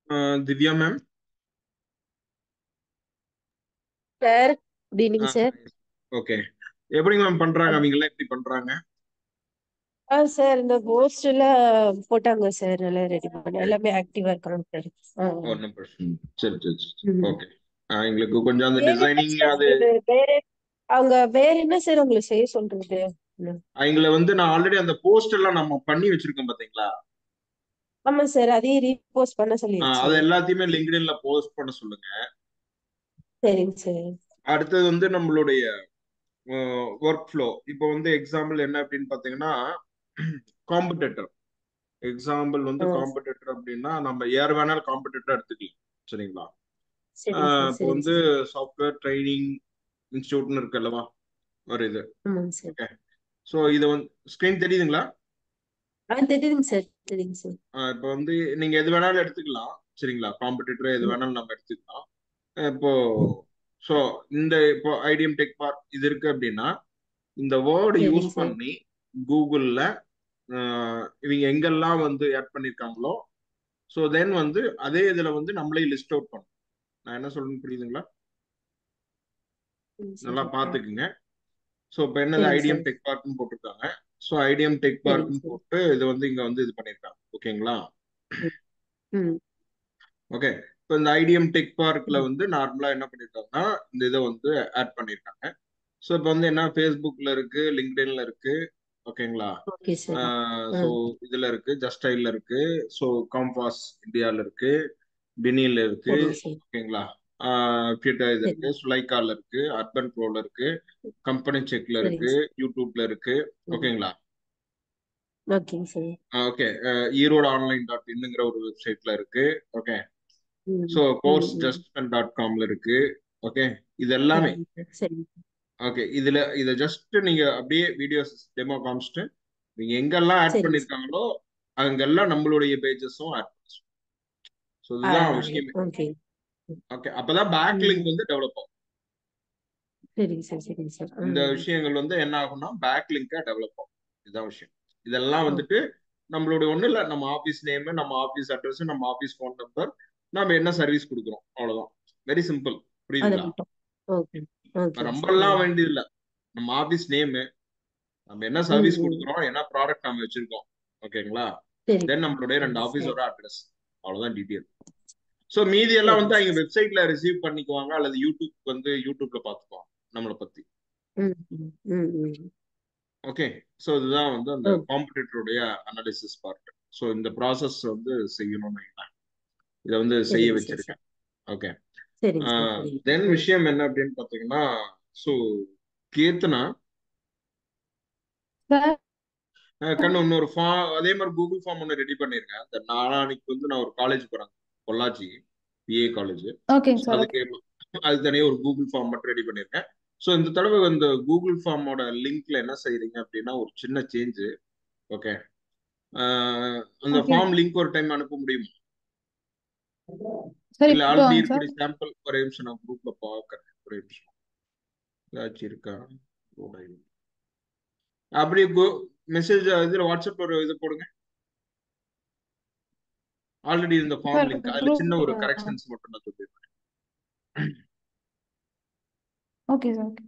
Divya ma'am. Sir good evening sir. Okay. எப்படி ma'am பண்றாங்க, அவங்க எல்லாம் எப்படி பண்றாங்க? சார் இந்த போஸ்ட் எல்லாம் போட்டாங்க சார், எல்லாம் ரெடி பண்ணி ஓகே, எல்லாமே ஆக்டிவா இருக்காங்க சார். ஒன்றும் பிரச்சனை இல்லை. சரி சரி சரி. ம். ஓகே. எங்களுக்கு கொஞ்சம் அந்த வேற என்ன டிசைனிங் சார் அது உங்களுக்கு அவங்க வேற என்ன சார் உங்களுக்கு செய்ய சொல்றது? ம். அவங்கள வந்து நான் ஆல்ரெடி அந்த போஸ்ட் எல்லாம் நம்ம பண்ணி வச்சிருக்கோம் பாத்தீங்களா? ஆமா சார், அதையும் ரீபோஸ்ட் பண்ண அது சொல்லிருச்சேன். எல்லாத்தையுமே லிங்க்டின்ல போஸ்ட் பண்ண சொல்லுங்க. சரிங்க சார். அடுத்தது வந்து நம்மளுடைய ஒர்க் ஃப்ளோ. இப்போ வந்து எக்ஸாம்பிள் என்ன அப்படின்னு பாத்தீங்கன்னா, காம்படிட்டர் எக்ஸாம்பிள் வந்து ஆ காம்படிட்டர் அப்படின்னா நம்ம யார் வேணாலும் காம்படிட்டர் எடுத்துக்கலாம். சரிங்களா? சரிங்க சார், இப்போ சரிங்க வந்து சார். சாஃப்ட்வேர் ட்ரைனிங் இன்ஸ்டியூட்னு இருக்கு அல்லவா, ஒரு இது. ஆமாங்க சார். ஓகே. ஸோ இது வந்து ஸ்க்ரீன் தெரியுதுங்களா? தெரியுதுங்க சார், தெரியுங்க சார். இப்போ வந்து நீங்க எது வேணாலும் எடுத்துக்கலாம். சரிங்களா? காம்படிட்டர் எது ம். வேணாலும் நம்ம எடுத்துக்கலாம். இப்போ ஸோ இந்த இப்போ ஐடிஎம் டெக் பார்க் இது இருக்கு அப்படின்னா இந்த வேர்டு யூஸ் சரிங்க சார். பண்ணி கூகுள்ல இவங்க எங்கெல்லாம் வந்து ஆட் பண்ணியிருக்காங்களோ, ஸோ தென் வந்து அதே இதுல வந்து நம்மளே லிஸ்ட் அவுட் பண்ணணும். நான் என்ன சொல்றேன்னு புரியுதுங்களா? ம், நல்லா சரி. பார்த்துக்குங்க. ஸோ இப்போ என்னது சரிங்க ஐடிஎம் சார். டெக் பார்க்னு போட்டிருக்காங்க. ஸோ ஐடிஎம் டெக் சரிங்க பார்க்னு சார். போட்டு இது வந்து இங்க வந்து இது பண்ணியிருக்காங்க. ஓகேங்களா? ம். ம். ஓகே. இப்போ இந்த ஐடிஎம் டெக் பார்க்ல ம். வந்து நார்மலா என்ன பண்ணிருக்காங்கன்னா இந்த இதை வந்து ஆட் பண்ணியிருக்காங்க. ஸோ இப்போ வந்து என்ன ஃபேஸ்புக்ல இருக்கு, லிங்க்டின்ல இருக்கு. ஓகேங்களா? Okay sir. ஸோ ம். இதுல இருக்கு, ஜஸ்டைல்ல இருக்கு, ஸோ காம்பாஸ் இந்தியால இருக்கு, பினில இருக்கு. சரிங்க சார். ஓகேங்களா? ட்விட்டர் இது சரி. இருக்கு, சுலைக்கால இருக்கு, அர்பன் ப்ரோல இருக்கு, கம்பெனி செக்ல சரிங்க இருக்கு, சார். யூடியூப்ல இருக்கு. ம். ஓகேங்களா? ஓகேங்க sir. Okay. Erode online dot இன்னுங்கிற ஒரு வெப்சைட்ல இருக்கு. ஓகே. ம். ஸோ ம். கோர்ஸ் ம். ஜஸ்ட் டாட் காம்ல இருக்கு. ஓகே. இது எல்லாமே. சரிங்க சார். சரிங்க சார். ஓகே. இதுல இதை ஜஸ்ட் நீங்க அப்படியே வீடியோஸ் டெமோ காமிச்சிட்டு நீங்க எங்கெல்லாம் ஆட் சரிங்க சார். பண்ணிருக்காங்களோ அங்கெல்லாம் நம்மளுடைய பேஜஸும் ஆட் பண்ணி. ஸோ இதுதான் ஆடுறாங்க. விஷயமே. ஓகே. ஓகே. அப்பதான் பேக் லிங்க் ம். வந்து டெவலப் ஆகும். சரிங்க சார். சரிங்க சார். இந்த ம். விஷயங்கள் வந்து என்ன ஆகும்னா பேக் லிங்கா டெவலப் ஆகும். இதுதான் விஷயம். இதெல்லாம் வந்துட்டு ஓகே. நம்மளுடைய ஒண்ணு இல்ல, நம்ம ஆபீஸ் நேம், நம்ம ஆபீஸ் அட்ரஸ், நம்ம ஆபீஸ் ஃபோன் நம்பர், நம்ம என்ன சர்வீஸ் கொடுக்குறோம், அவ்வளவுதான். Very simple. அதை புரியுதுங்களா? மட்டும். ஓகே. ஓகேங்க சார். ரொம்பலாம் ம். வேண்டியது இல்ல. நம்ம ஆபீஸ் நேம், நம்ம என்ன ம். சர்வீஸ் ம். கொடுக்குறோம், என்ன ப்ராடக்ட் நம்ம வச்சிருக்கோம். ஓகேங்களா? சரிங்க தென் நம்மளுடைய ரெண்டு சரிங்க சார். ஆபீஸோட அட்ரஸ், அவ்வளவுதான் டீட்டெயில். ஸோ மீதி எல்லாம் சரிங்க வந்து அவங்க சார். வெப்சைட்ல ரிசீவ் பண்ணிக்குவாங்க அல்லது யூடியூப் வந்து யூடியூப்ல பார்த்துக்குவாங்க நம்மளை பத்தி. ம். ம். ம். ம். ஓகே. ஸோ இதுதான் வந்து அந்த ஓகே. காம்படிட்டருடைய அனாலிசிஸ் பார்ட். ஸோ இந்த ப்ராசஸ் வந்து செய்யணும்னு வைங்களேன். இதை வந்து செய்ய சரிங்க சார். வச்சிருக்கேன். ஓகே. சரிங்க சார். சரிங்க. தென் ம். விஷயம் என்ன அப்படின்னு பார்த்தீங்கன்னா, ஸோ கீர்த்தனா சார். கண்ணு இன்னொரு ஃபார்ம் அதே மாதிரி கூகுள் ஃபார்ம் ஒன்று ரெடி பண்ணிருக்கேன். இந்த நாளானிக்கு வந்து நான் ஒரு காலேஜ் போறேன், பொள்ளாச்சி பிஏ காலேஜ். ஓகேங்க ஸோ சார். ஓகே. அதுக்கு அது தனியாக ஒரு கூகுள் ஃபார்ம் மட்டும் ரெடி பண்ணிருக்கேன். ஸோ இந்த தடவை இந்த கூகுள் ஃபார்மோட லிங்க்ல என்ன செய்றீங்க அப்படின்னா ஒரு சின்ன சேஞ்சு. ஓகே. அந்த ஓகே. ஃபார்ம் லிங்க் ஒரு டைம் அனுப்ப முடியுமா? சார் இல்ல இப்போ ஆல்ரெடி வாங்க சார். இருக்கக்கூடிய சாம்பிள் ஒரே நிமிஷம் நான் குரூப்ல பாக்குறேன். ஒரே நிமிஷம். ஏதாச்சும் இருக்கா? அப்படியே மெசேஜ் இதுல வாட்ஸ்அப்ல ஒரு இது போடுங்க. ஆல்ரெடி இந்த ஃபார்ம் சார் லிங்க் அதுல சின்ன ஒரு குரூப்ல. கரெக்ஷன்ஸ் மட்டும் நான் சொல்லிடுறேன். Okay sir. ஓகே.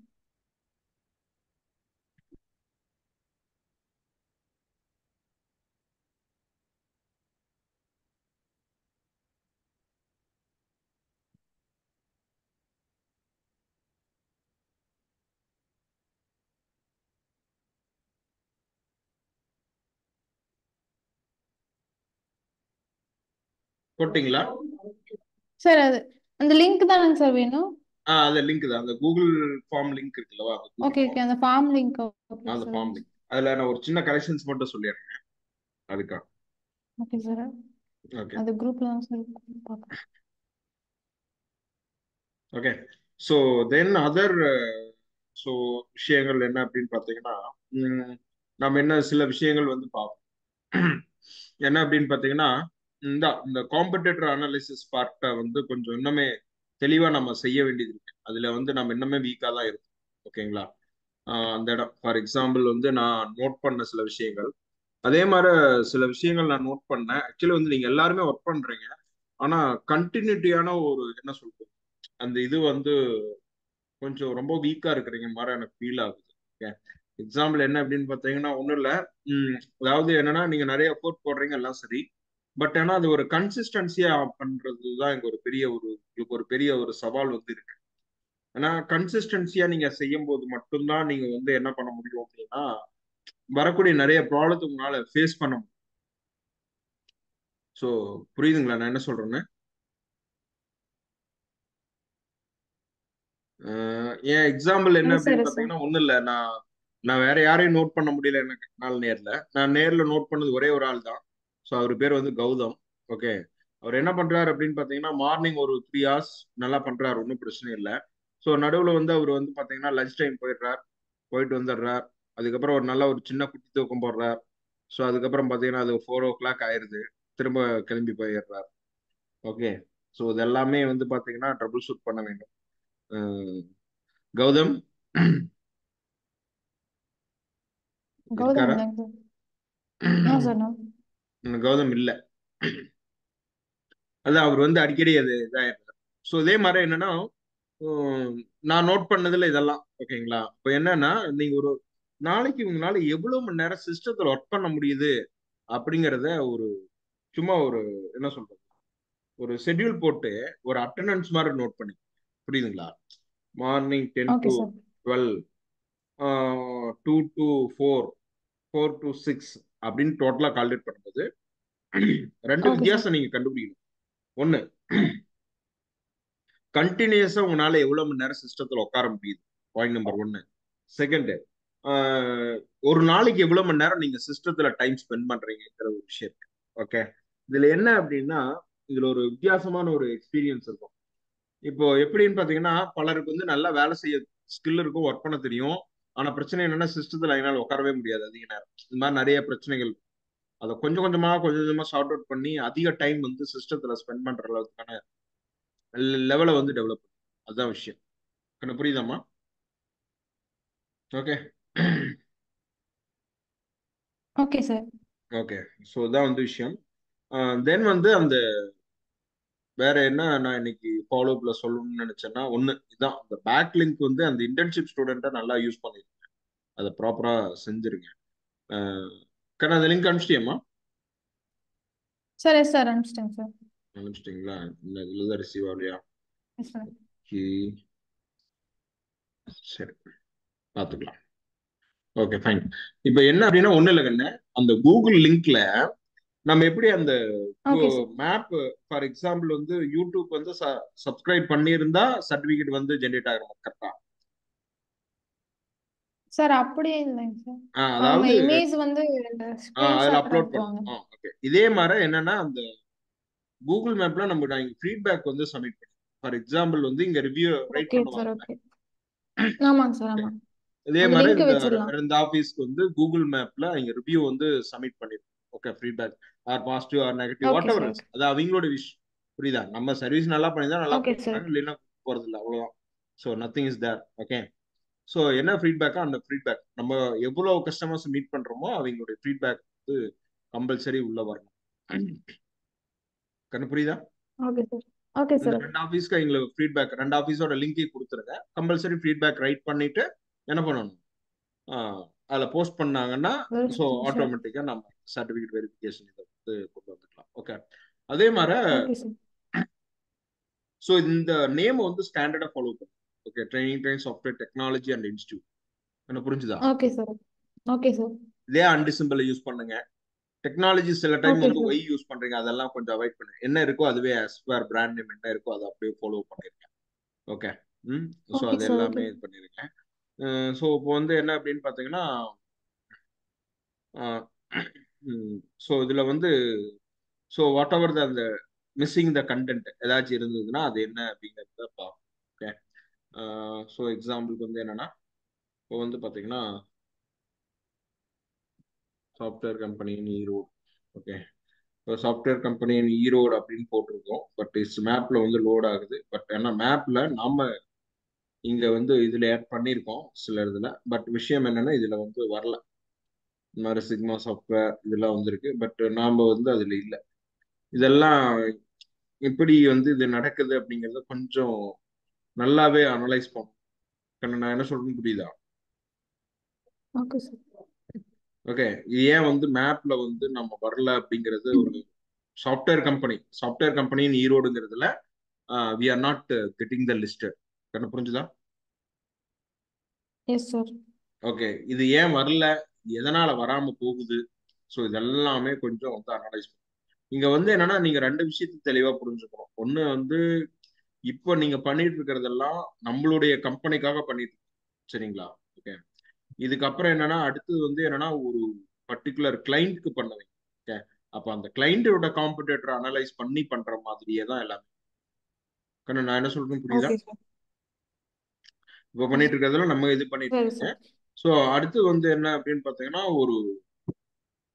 போட்டீங்களா? சார் அது அந்த லிங்க் தானேங்க சார் வேணும்? அந்த லிங்க் தான், அந்த கூகுள் ஃபார்ம் லிங்க் இருக்குல்லவா, அந்த கூகுள் ஓகே ஓகே ஃபார்ம், அந்த ஃபார்ம் லிங்க். ஓகே அந்த சார். ஃபார்ம் லிங்க் அதுல நான் ஒரு சின்ன கரெக்ஷன்ஸ் மட்டும் சொல்லிடுறேன் அதுக்காக. Okay sir. ஓகே. அது குரூப்ல தான் சார் பார்க்குறேன். Okay. So then other so விஷயங்கள் என்ன அப்படின்னு பார்த்தீங்கன்னா, நம்ம என்ன சில விஷயங்கள் வந்து பார்ப்போம். என்ன அப்படின்னு பார்த்தீங்கன்னா, இந்த இந்த காம்படிட்டர் அனாலிசிஸ் பார்ட்டை வந்து கொஞ்சம் இன்னுமே தெளிவா நம்ம செய்ய வேண்டியது இருக்கு. அதுல வந்து நம்ம இன்னுமே வீக்கா தான் இருக்கும். ஓகேங்களா? அந்த இடம் ஃபார் எக்ஸாம்பிள் வந்து நான் நோட் பண்ண சில விஷயங்கள், அதே மாதிரி சில விஷயங்கள் நான் நோட் பண்ணேன். ஆக்சுவலி வந்து நீங்க எல்லாருமே ஒர்க் பண்றீங்க. ஆனா கண்டினியூட்டியான ஒரு என்ன சொல்றது அந்த இது வந்து கொஞ்சம் ரொம்ப வீக்கா இருக்கிறீங்க மாதிரி எனக்கு ஃபீல் ஆகுது. ஓகே, எக்ஸாம்பிள் என்ன அப்படின்னு பார்த்தீங்கன்னா ஒன்றும் இல்லை. அதாவது என்னன்னா நீங்க நிறைய எஃபோர்ட் போடுறீங்க எல்லாம் சரி, பட் ஆனா அது ஒரு கன்சிஸ்டன்சியா பண்றது தான் இங்க ஒரு பெரிய உங்களுக்கு ஒரு பெரிய ஒரு சவால் வந்து இருக்கு. ஆனா கன்சிஸ்டன்சியா நீங்க செய்யும் போது மட்டும்தான் நீங்க வந்து என்ன பண்ண முடியும் அப்படின்னா வரக்கூடிய நிறைய ப்ராப்ளத்தை உங்களால ஃபேஸ் பண்ண முடியும். ஸோ புரியுதுங்களா நான் என்ன சொல்றேன்னு? என் எக்ஸாம்பிள் என்ன எஸ் சார், அப்படின்னு எஸ் சார். பார்த்தீங்கன்னா ஒன்றும் இல்லை. நான் நான் வேற யாரையும் நோட் பண்ண முடியல எனக்கு நேர்ல. நான் நேர்ல நோட் பண்ணது ஒரே ஒரு ஆள் தான். ஸோ அவர் பேர் வந்து கௌதம். ஓகே, அவர் என்ன பண்றாரு அப்படின்னு பார்த்தீங்கன்னா மார்னிங் ஒரு 3 hours நல்லா பண்றாரு, ஒன்றும் பிரச்சனை இல்லை. ஸோ நடுவில் வந்து அவர் வந்து பார்த்தீங்கன்னா லஞ்ச் டைம் போயிடுறார், போயிட்டு வந்துடுறார். அதுக்கப்புறம் ஒரு நல்ல ஒரு சின்ன குட்டி தூக்கம் போடுறார். ஸோ அதுக்கப்புறம் பார்த்தீங்கன்னா அது 4 o'clock ஆயிருது, திரும்ப கிளம்பி போயிடுறார். ஓகே, ஸோ இது எல்லாமே வந்து பார்த்தீங்கன்னா ட்ரபிள் ஷூட் பண்ண வேண்டும். அஹ் கௌதம் கௌதம் இருக்காரா? இல்லைங்க sir. No sir, no. Gautam இல்ல. அதான் அவர் வந்து அடிக்கடி அது இதாயிடுறாரு. ஸோ இதே மாதிரி என்னன்னா உம், நான் நோட் பண்ணதுல இதெல்லாம் ஓகேங்களா. இப்போ என்னன்னா நீங்க ஒரு நாளைக்கு உங்களால எவ்வளவு மணி நேரம் சிஸ்டத்துல ஒர்க் பண்ண முடியுது அப்படிங்கிறத ஒரு சும்மா ஒரு என்ன சொல்றது ஒரு ஷெட்யூல் போட்டு ஒரு அட்டண்டன்ஸ் மாதிரி நோட் பண்ணி, புரியுதுங்களா? Morning 10 okay to sir. 12, 2 to 4, 4 to 6 அப்படின்னு டோட்டலா கால்குலேட் பண்ணும்போது ரெண்டு ஓகே சார். வித்தியாசம் நீங்க கண்டுபிடிக்கணும். ஒண்ணு, கண்டினியூஸா உங்களால எவ்வளவு மணி நேரம் சிஸ்டத்துல உட்கார முடியுது, பாயிண்ட் நம்பர் ஒன்னு. செகண்ட், ஒரு நாளைக்கு எவ்வளவு மணி நேரம் நீங்க சிஸ்டத்துல டைம் ஸ்பெண்ட் பண்றீங்கிற ஒரு விஷயம். ஓகே, இதுல என்ன அப்படின்னா இதுல ஒரு வித்தியாசமான ஒரு எக்ஸ்பீரியன்ஸ் இருக்கும். இப்போ எப்படின்னு பாத்தீங்கன்னா பலருக்கு வந்து நல்லா வேலை செய்ய ஸ்கில் இருக்கும், ஒர்க் பண்ண தெரியும். ஆனா பிரச்சனை என்னன்னா சிஸ்டத்துல என்னால உட்காரவே முடியாது அதிக நேரம். இந்த மாதிரி நிறைய பிரச்சனைகள். அதை கொஞ்சம் கொஞ்சமா சார்ட் அவுட் பண்ணி அதிக டைம் வந்து சிஸ்டத்துல ஸ்பெண்ட் பண்ற அளவுக்கான லெவலை வந்து டெவலப் பண்ணும். அதுதான் விஷயம். எனக்கு புரியுதாம்மா? Okay. Okay sir. Okay, so இதான் வந்து விஷயம். தென் வந்து அந்த வேற என்ன நான் இன்னைக்கு ஃபாலோ அப்ல சொல்லணும்னு நினைச்சேன்னா ஒண்ணு இதான், அந்த பேக் லிங்க் வந்து அந்த இன்டர்ன்ஷிப் ஸ்டூடெண்ட்டை நல்லா யூஸ் பண்ணிருங்க, அதை ப்ராப்பரா செஞ்சிருங்க. கண்ணா அந்த லிங்க் அனுப்பிச்சிட்டியம்மா? சார், எஸ் சார், அனுப்பிச்சிட்டேங்க சார். அனுப்பிச்சிட்டிங்களா? இந்த இதுல தான் ரிசீவ் ஆகலையா? Yes sir. Okay. சரி, பார்த்துக்கலாம். Okay fine. இப்போ என்ன அப்படின்னா ஒன்றும் இல்லை கண்ணு, அந்த கூகுள் லிங்க்ல நம்ம எப்படி அந்த okay sir. Map for example வந்து யூடியூப் வந்து சப்ஸ்கிரைப் பண்ணியிருந்தா சர்டிபிகேட் வந்து ஜென்ரேட் ஆகிற கரெக்டா? சார் அப்படியே இல்லைங்க சார். அவங்க அதாவது இமேஜ் வந்து அதில் ஸ்கிரீன்ஷாட் அப்லோட் அனுப்புவாங்க. பண்ணணும். ஓகே, இதே மாதிரி என்னன்னா அந்த கூகுள் மேப்ல நம்ம நான் இங்க ஃபீட்பேக் வந்து சப்மிட் பண்ணுவோம். ஃபார் எக்ஸாம்பிள் வந்து இங்க ரிவ்யூ ரைட் ஓகே சார். பண்ணுவாங்க. ஓகே. ஆமாங்க சார், ஆமாம். இதே அந்த மாதிரி லிங்க் இந்த வச்சிடலாம். ரெண்டு ஆஃபீஸ்க்கு வந்து கூகுள் மேப்ல இங்க ரிவ்யூ வந்து சப்மிட் பண்ணிருக்கோம். Okay, feedback or positive or negative okay whatever sir. It's, okay. அது அவங்களோட விஷ். புரியுதா? நம்ம சர்வீஸ் நல்லா பண்ணிதான் நல்லா ஓகே சார். கொடுக்குறாங்க, இல்லைன்னா போறது இல்லை, அவ்வளவுதான். So nothing is there. Okay, so என்ன ஃபீட்பேக்கோ அந்த ஃபீட்பேக் நம்ம எவ்வளவு கஸ்டமர்ஸ் மீட் பண்றோமோ அவங்களுடைய ஃபீட்பேக் வந்து கம்பல்சரி உள்ள வரணும். கண்ணு புரியுதா? Okay sir. ஓகே இந்த சார். ரெண்டு ஆஃபீஸ்க்கு எங்களுக்கு ஃபீட்பேக், ரெண்டு ஆஃபீஸோட லிங்கை கொடுத்துருங்க. கம்பல்சரி ஃபீட்பேக் ரைட் பண்ணிட்டு என்ன பண்ணணும், அதில் போஸ்ட் பண்ணாங்கன்னா ஸோ சார். ஆட்டோமேட்டிக்காக நம்ம சர்டிஃபிகேட் வெரிஃபிகேஷன் இதை வந்து கொண்டு வந்துக்கலாம். ஓகே, அதே மாதிரி ஓகே சார். ஸோ இந்த நேம் வந்து ஸ்டாண்டர்டாக ஃபாலோ பண்ணும். Okay, training software technology and institute. என்ன புரிஞ்சுதா? Okay sir. Okay sir. இதே அண்டு சிம்பிளை யூஸ் பண்ணுங்க. டெக்னாலஜி சில டைம் ஓகே வந்து சார். ஒய் யூஸ் பண்றீங்க, அதெல்லாம் கொஞ்சம் அவாய்ட் பண்ணுங்க. என்ன இருக்கோ அதுவே as per பிராண்ட் நேம் என்ன இருக்கோ அதை அப்படியே ஃபாலோ பண்ணிருங்க. ஓகே. ம். ஸோ ஓகே அது சார். ஓகே. எல்லாமே இது பண்ணிருங்க. ஸோ இப்போ வந்து என்ன அப்படின்னு பார்த்தீங்கன்னா ஸோ இதுல வந்து ஸோ வாட் எவர் அந்த மிஸ்ஸிங் த கண்டென்ட் ஏதாச்சும் இருந்ததுன்னா அது என்ன அப்படிங்கிறத பார்ப்போம். ஓகே, ஸோ எக்ஸாம்பிளுக்கு வந்து என்னன்னா இப்போ வந்து பார்த்தீங்கன்னா software company in Erode. Okay, இப்போ சாஃப்ட்வேர் கம்பெனி இன் ஈரோடு அப்படின்னு போட்டிருக்கோம். பட் இஸ் மேப்ல வந்து லோட் ஆகுது. பட் ஏன்னா மேப்ல நாம இங்க வந்து இதுல ஆட் பண்ணியிருக்கோம் சில இதுல. பட் விஷயம் என்னன்னா இதுல வந்து வரல. இந்த மாதிரி சிக்மா சாஃப்ட்வேர் இதெல்லாம் வந்திருக்கு, பட் நாம வந்து அதுல இல்லை. இதெல்லாம் எப்படி வந்து இது நடக்குது அப்படிங்கறத கொஞ்சம் நல்லாவே அனலைஸ் பண்ணும். நான் என்ன சொல்றேன்னு புரியுதா? Okay sir. ஓகே, இது ஏன் வந்து மேப்ல வந்து நம்ம வரல அப்படிங்கிறது ஒரு சாஃப்ட்வேர் கம்பெனின்னு ஈரோடுங்கிறதுல we are not getting the listed. கண்ணு புரிஞ்சுதா? Yes sir. ஓகே, இது ஏன் வரல, எதனால வராம போகுது, ஸோ இதெல்லாமே கொஞ்சம் வந்து அனலைஸ் பண்ணும். இங்க வந்து என்னன்னா நீங்க ரெண்டு விஷயத்தை தெளிவா புரிஞ்சுக்கணும். ஒண்ணு வந்து இப்போ நீங்க பண்ணிட்டு இருக்கிறதெல்லாம் நம்மளுடைய கம்பெனிக்காக பண்ணிட்டு இருக்கோம். சரிங்களா? ஓகே, இதுக்கப்புறம் என்னன்னா அடுத்தது வந்து என்னன்னா ஒரு பர்டிகுலர் கிளைண்ட்க்கு பண்ணுவீங்க. ஓகே, அப்ப அந்த கிளைண்டோட காம்படிட்டர் அனலைஸ் பண்ணி பண்ற மாதிரியே தான் எல்லாமே. கண்ணு நான் என்ன சொல்றேன்னு புரியுதா? Okay sir. இப்போ பண்ணிட்டு இருக்கிறதுல நம்ம இது பண்ணிட்டு சரி இருக்கீங்க. சார். ஸோ அடுத்து வந்து என்ன அப்படின்னு பார்த்தீங்கன்னா ஒரு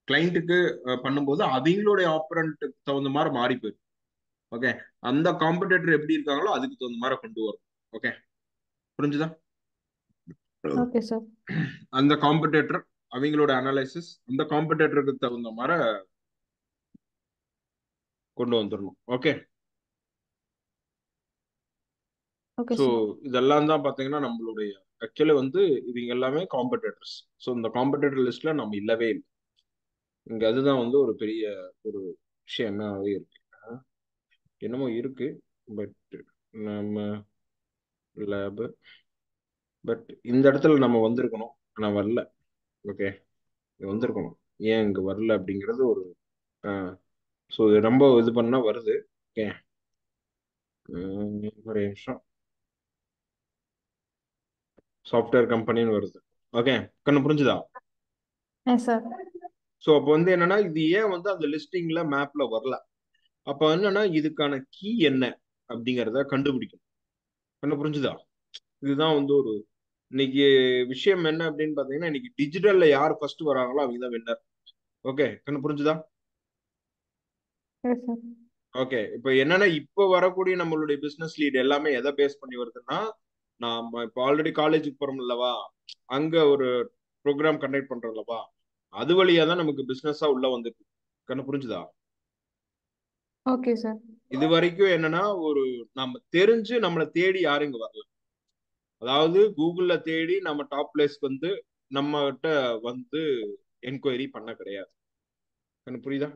கிளைண்ட்டுக்கு பண்ணும்போது அவங்களுடைய ஆப்பரண்ட்டுக்கு தகுந்த மாதிரி மாறி போயிடும். ஓகே, அந்த காம்படிட்டர் எப்படி இருக்காங்களோ அதுக்கு தகுந்த மாதிரி கொண்டு வரும். ஓகே, புரிஞ்சுதா? Okay sir. அந்த காம்படிட்டர் அவங்களோட அனலைசிஸ் அந்த காம்படிட்டருக்கு தகுந்த மாதிரி கொண்டு வந்துடணும். Okay, okay so sir. இதெல்லாம் தான் பார்த்தீங்கன்னா நம்மளுடைய ஆக்சுவலி வந்து இவங்க எல்லாமே காம்படிட்டர்ஸ். ஸோ இந்த காம்படிட்டர் லிஸ்ட்ல நம்ம இல்லவே இல்லை. இங்க அதுதான் வந்து ஒரு பெரிய ஒரு விஷயமாவே இருக்கு. என்னமோ இருக்கு, பட் நம்ம லேப், பட் இந்த இடத்துல நம்ம வந்திருக்கணும், நான் வரல. ஓகே, வந்திருக்கணும், ஏன் இங்க வரல அப்படிங்கிறது ஒரு ஸோ ரொம்ப இது பண்ணா வருது. ஓகே, ஒரு நிமிஷம், சாஃப்ட்வேர் கம்பெனின்னு வருது. ஓகே, கண்ணு புரிஞ்சுதா? Yes sir. ஸோ அப்போ வந்து என்னன்னா இது ஏன் வந்து அந்த லிஸ்டிங்ல மேப்ல வரல, அப்ப என்னன்னா இதுக்கான கீ என்ன அப்படிங்கிறத கண்டுபிடிக்கணும். கண்ணு புரிஞ்சுதா? இதுதான் வந்து ஒரு இன்னைக்கு விஷயம் என்ன அப்படின்னு பாத்தீங்கன்னா இன்னைக்கு டிஜிட்டல்ல யார் ஃபர்ஸ்ட் வராங்களோ அவங்க தான் வின்னர். ஓகே, கண்ணு புரிஞ்சுதா? Yes sir. ஓகே, இப்போ என்னன்னா இப்போ வரக்கூடிய நம்மளுடைய பிசினஸ் லீட் எல்லாமே எதை பேஸ் பண்ணி வருதுன்னா நாம இப்போ ஆல்ரெடி காலேஜுக்கு போறோம் அல்லவா, அங்க ஒரு ப்ரோக்ராம் கண்டக்ட் பண்றோம் அல்லவா, அது வழியா தான் நமக்கு பிசினஸா உள்ள வந்துருக்கு. கண்ணு புரிஞ்சுதா? Okay sir. இது வரைக்கும் என்னன்னா ஒரு நம்ம தெரிஞ்சு நம்மளை தேடி யாரும் இங்க வரல. அதாவது கூகுள்ல தேடி நம்ம டாப் பிளேஸ்க்கு வந்து நம்ம கிட்ட வந்து என்கொயரி பண்ண கிடையாது. எனக்கு புரியுதா?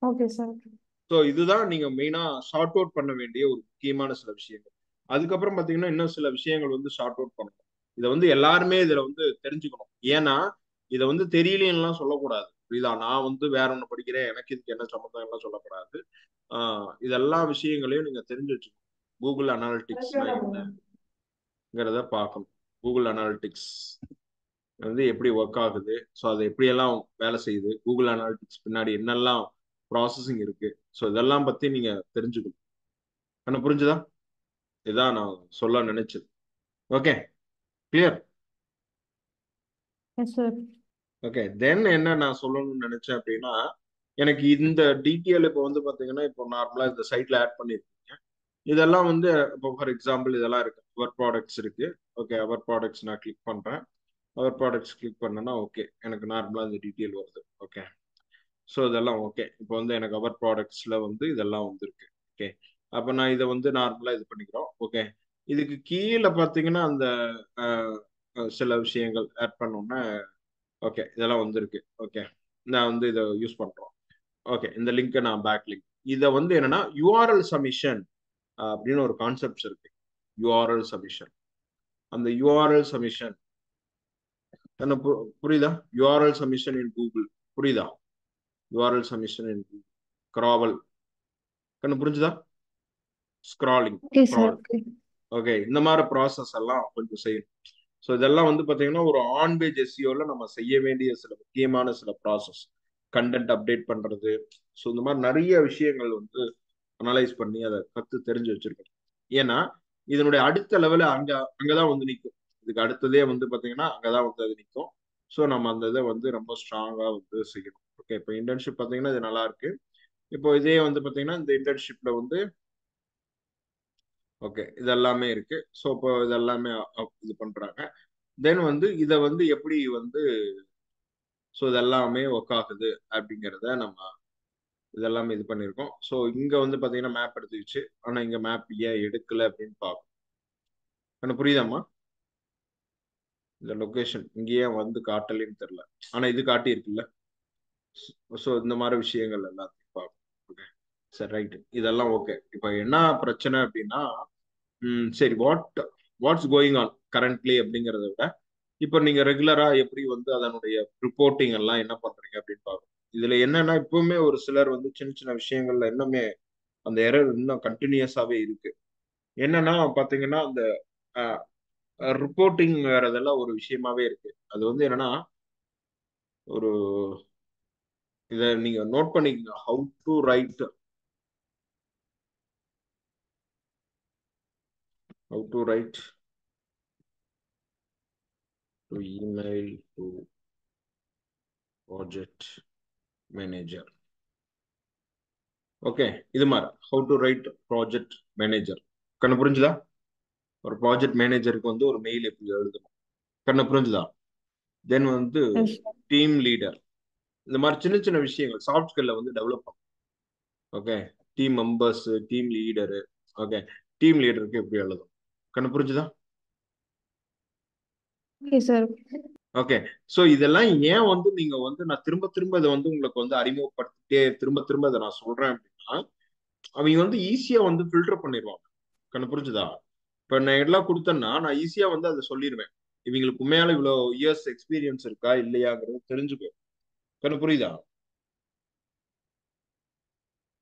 Okay sir. ஸோ இதுதான் நீங்க மெயினா ஷார்ட் அவுட் பண்ண வேண்டிய ஒரு முக்கியமான சில விஷயங்கள். அதுக்கப்புறம் பாத்தீங்கன்னா இன்னும் சில விஷயங்கள் வந்து ஷார்ட் அவுட் பண்ணணும். இதை வந்து எல்லாருமே இதுல வந்து தெரிஞ்சுக்கணும். ஏன்னா இதை வந்து தெரியலன்னுலாம் சொல்லக்கூடாது. புரியுதா? நான் வந்து வேற ஒண்ணு படிக்கிறேன், எனக்கு இதுக்கு என்ன சம்மந்தம் எல்லாம் சொல்லக்கூடாது. இதெல்லா விஷயங்களையும் நீங்க தெரிஞ்சு வச்சுக்கணும். கூகுள் அனாலிட்டிக்ஸ்னா என்னங்கிறத பார்க்கணும். கூகுள் அனாலிட்டிக்ஸ் வந்து எப்படி ஒர்க் ஆகுது, ஸோ அது எப்படியெல்லாம் வேலை செய்யுது, கூகுள் அனாலிட்டிக்ஸ் பின்னாடி என்னெல்லாம் ப்ராசஸிங் இருக்கு, ஸோ இதெல்லாம் பத்தி நீங்க தெரிஞ்சுக்கணும். என்ன புரிஞ்சுதா? இதான் நான் சொல்ல நினைச்சது. Okay, clear? Yes sir. Okay, then என்ன நான் சொல்லணும்னு நினைச்சேன் அப்படின்னா எனக்கு இந்த டீட்டெயில் இப்போ வந்து பாத்தீங்கன்னா இப்போ நார்மலா இந்த சைட்ல ஆட் பண்ணிருக்கீங்க. இதெல்லாம் வந்து இப்போ ஃபார் எக்ஸாம்பிள் இதெல்லாம் இருக்கு, அவர் ப்ராடக்ட்ஸ் இருக்கு. ஓகே, அவர் ப்ராடக்ட்ஸ் நான் கிளிக் பண்றேன். அவர் ப்ராடக்ட்ஸ் கிளிக் பண்ணேன்னா ஓகே எனக்கு நார்மலா இந்த டீட்டெயில் வருது. ஓகே, ஸோ இதெல்லாம் ஓகே. இப்போ வந்து எனக்கு அவர் ப்ராடக்ட்ஸ்ல வந்து இதெல்லாம் வந்துருக்கு. ஓகே, அப்போ நான் இதை வந்து நார்மலா இது பண்ணிக்கிறோம். ஓகே, இதுக்கு கீழே பார்த்தீங்கன்னா அந்த சில விஷயங்கள் ஆட் பண்ணோன்னா ஓகே இதெல்லாம் வந்திருக்கு. ஓகே, நான் வந்து இதை யூஸ் பண்றோம். ஓகே, இந்த லிங்க்கை நான் பேக் லிங்க், இதை வந்து என்னன்னா யூஆர்எல் சமிஷன் அப்படின்னு ஒரு கான்செப்ட்ஸ் இருக்கு. யூஆர்எல் சமிஷன், அந்த யூஆர்எல் சமிஷன் என்ன புரியுதா? யூஆர்எல் சமிஷன் இன் கூகுள் புரியுதா? யூஆர்எல் சமிஷன் இன் கிராவல், கண்ணு புரிஞ்சுதா? Scrolling, okay sir. Scroll. Okay, இந்த மாதிரி ப்ராசஸ் எல்லாம் கொஞ்சம் செய்யணும். ஸோ இதெல்லாம் வந்து பாத்தீங்கன்னா ஒரு ஆன் பேஜ் எஸ்இஓல நம்ம செய்ய வேண்டிய சில முக்கியமான சில ப்ராசஸ். கண்டென்ட் அப்டேட் பண்றது, ஸோ இந்த மாதிரி நிறைய விஷயங்கள் வந்து அனலைஸ் பண்ணி அதை கத்து தெரிஞ்சு வச்சிருக்கணும். ஏன்னா இதனுடைய அடுத்த லெவல அங்கதான் வந்து நிற்கும். இதுக்கு அடுத்ததே வந்து பாத்தீங்கன்னா அங்கதான் வந்து அது நிற்கும். ஸோ நம்ம அந்த இதை வந்து ரொம்ப ஸ்ட்ராங்கா வந்து செய்யணும். ஓகே, இப்போ இன்டர்ன்ஷிப் பாத்தீங்கன்னா இது நல்லா இருக்கு. இப்போ இதே வந்து பாத்தீங்கன்னா இந்த இன்டர்ன்ஷிப்ல வந்து ஓகே இதெல்லாமே இருக்கு. ஸோ இப்போ இதெல்லாமே இது பண்றாங்க. தென் வந்து இதை வந்து எப்படி வந்து ஸோ இதெல்லாமே ஒர்க் ஆகுது அப்படிங்கிறத நம்ம இதெல்லாம் இது பண்ணியிருக்கோம். ஸோ இங்க வந்து பாத்தீங்கன்னா மேப் எடுத்துக்கிச்சு. ஆனா இங்க மேப் ஏன் எடுக்கல அப்படின்னு பார்ப்போம். எனக்கு புரியுதாம்மா? இந்த லொகேஷன் இங்கேயே வந்து காட்டலன்னு தெரியல. ஆனா இது காட்டி இருக்குல்ல. ஸோ இந்த மாதிரி விஷயங்கள் எல்லாத்தையும் பார்ப்போம். ஓகே, சரி, ரைட், இதெல்லாம் ஓகே. இப்போ என்ன பிரச்சனை அப்படின்னா, சரி, வாட்ஸ் கோயிங் ஆன் கரண்ட்லி அப்படிங்கிறத விட இப்போ நீங்க ரெகுலரா எப்படி வந்து அதனுடைய ரிப்போர்ட்டிங் எல்லாம் என்ன பண்றீங்க அப்படின்னு பார்க்கணும். இதுல என்னன்னா இப்பவுமே ஒரு சிலர் வந்து சின்ன சின்ன விஷயங்கள்ல இன்னுமே அந்த எரர் இன்னும் கண்டினியூஸாவே இருக்கு. என்னன்னா பாத்தீங்கன்னா அந்த ரிப்போர்ட்டிங்கிறதெல்லாம் ஒரு விஷயமாவே இருக்கு. அது வந்து என்னன்னா ஒரு இதை நீங்க நோட் பண்ணிக்கங்க. How to right to email to project manager. Okay, இது மாதிரி how to right project manager. கண்ணு புரிஞ்சுதா? ஒரு ப்ராஜெக்ட் மேனேஜருக்கு வந்து ஒரு மெயில் எப்படி எழுதணும், கண்ணு புரிஞ்சுதா? தென் வந்து Yes, டீம் லீடர், இந்த மாதிரி சின்ன சின்ன விஷயங்கள் சாஃப்ட் ஸ்கில்ல வந்து டெவலப் பண்ணும். Okay, team members, team leader. Okay, team லீடருக்கு எப்படி எழுதணும், கண்ணு புரிஞ்சுதா? Okay sir. ஓகே, ஸோ இதெல்லாம் ஏன் வந்து நீங்க வந்து நான் திரும்ப திரும்ப இதை வந்து உங்களுக்கு வந்து அறிமுகப்படுத்திட்டே திரும்ப திரும்ப இதை நான் சொல்றேன் அப்படின்னா, அவங்க வந்து ஈஸியா வந்து ஃபில்டர் பண்ணிடுவாங்க. கண்ணு புரிஞ்சுதா? இப்ப நான் எல்லாம் கொடுத்தேன்னா நான் ஈஸியா வந்து அதை சொல்லிடுவேன். இவங்களுக்கு உண்மையால இவ்வளவு இயர்ஸ் எக்ஸ்பீரியன்ஸ் இருக்கா இல்லையாங்கிறது தெரிஞ்சுக்கும். கண்ணு புரியுதா?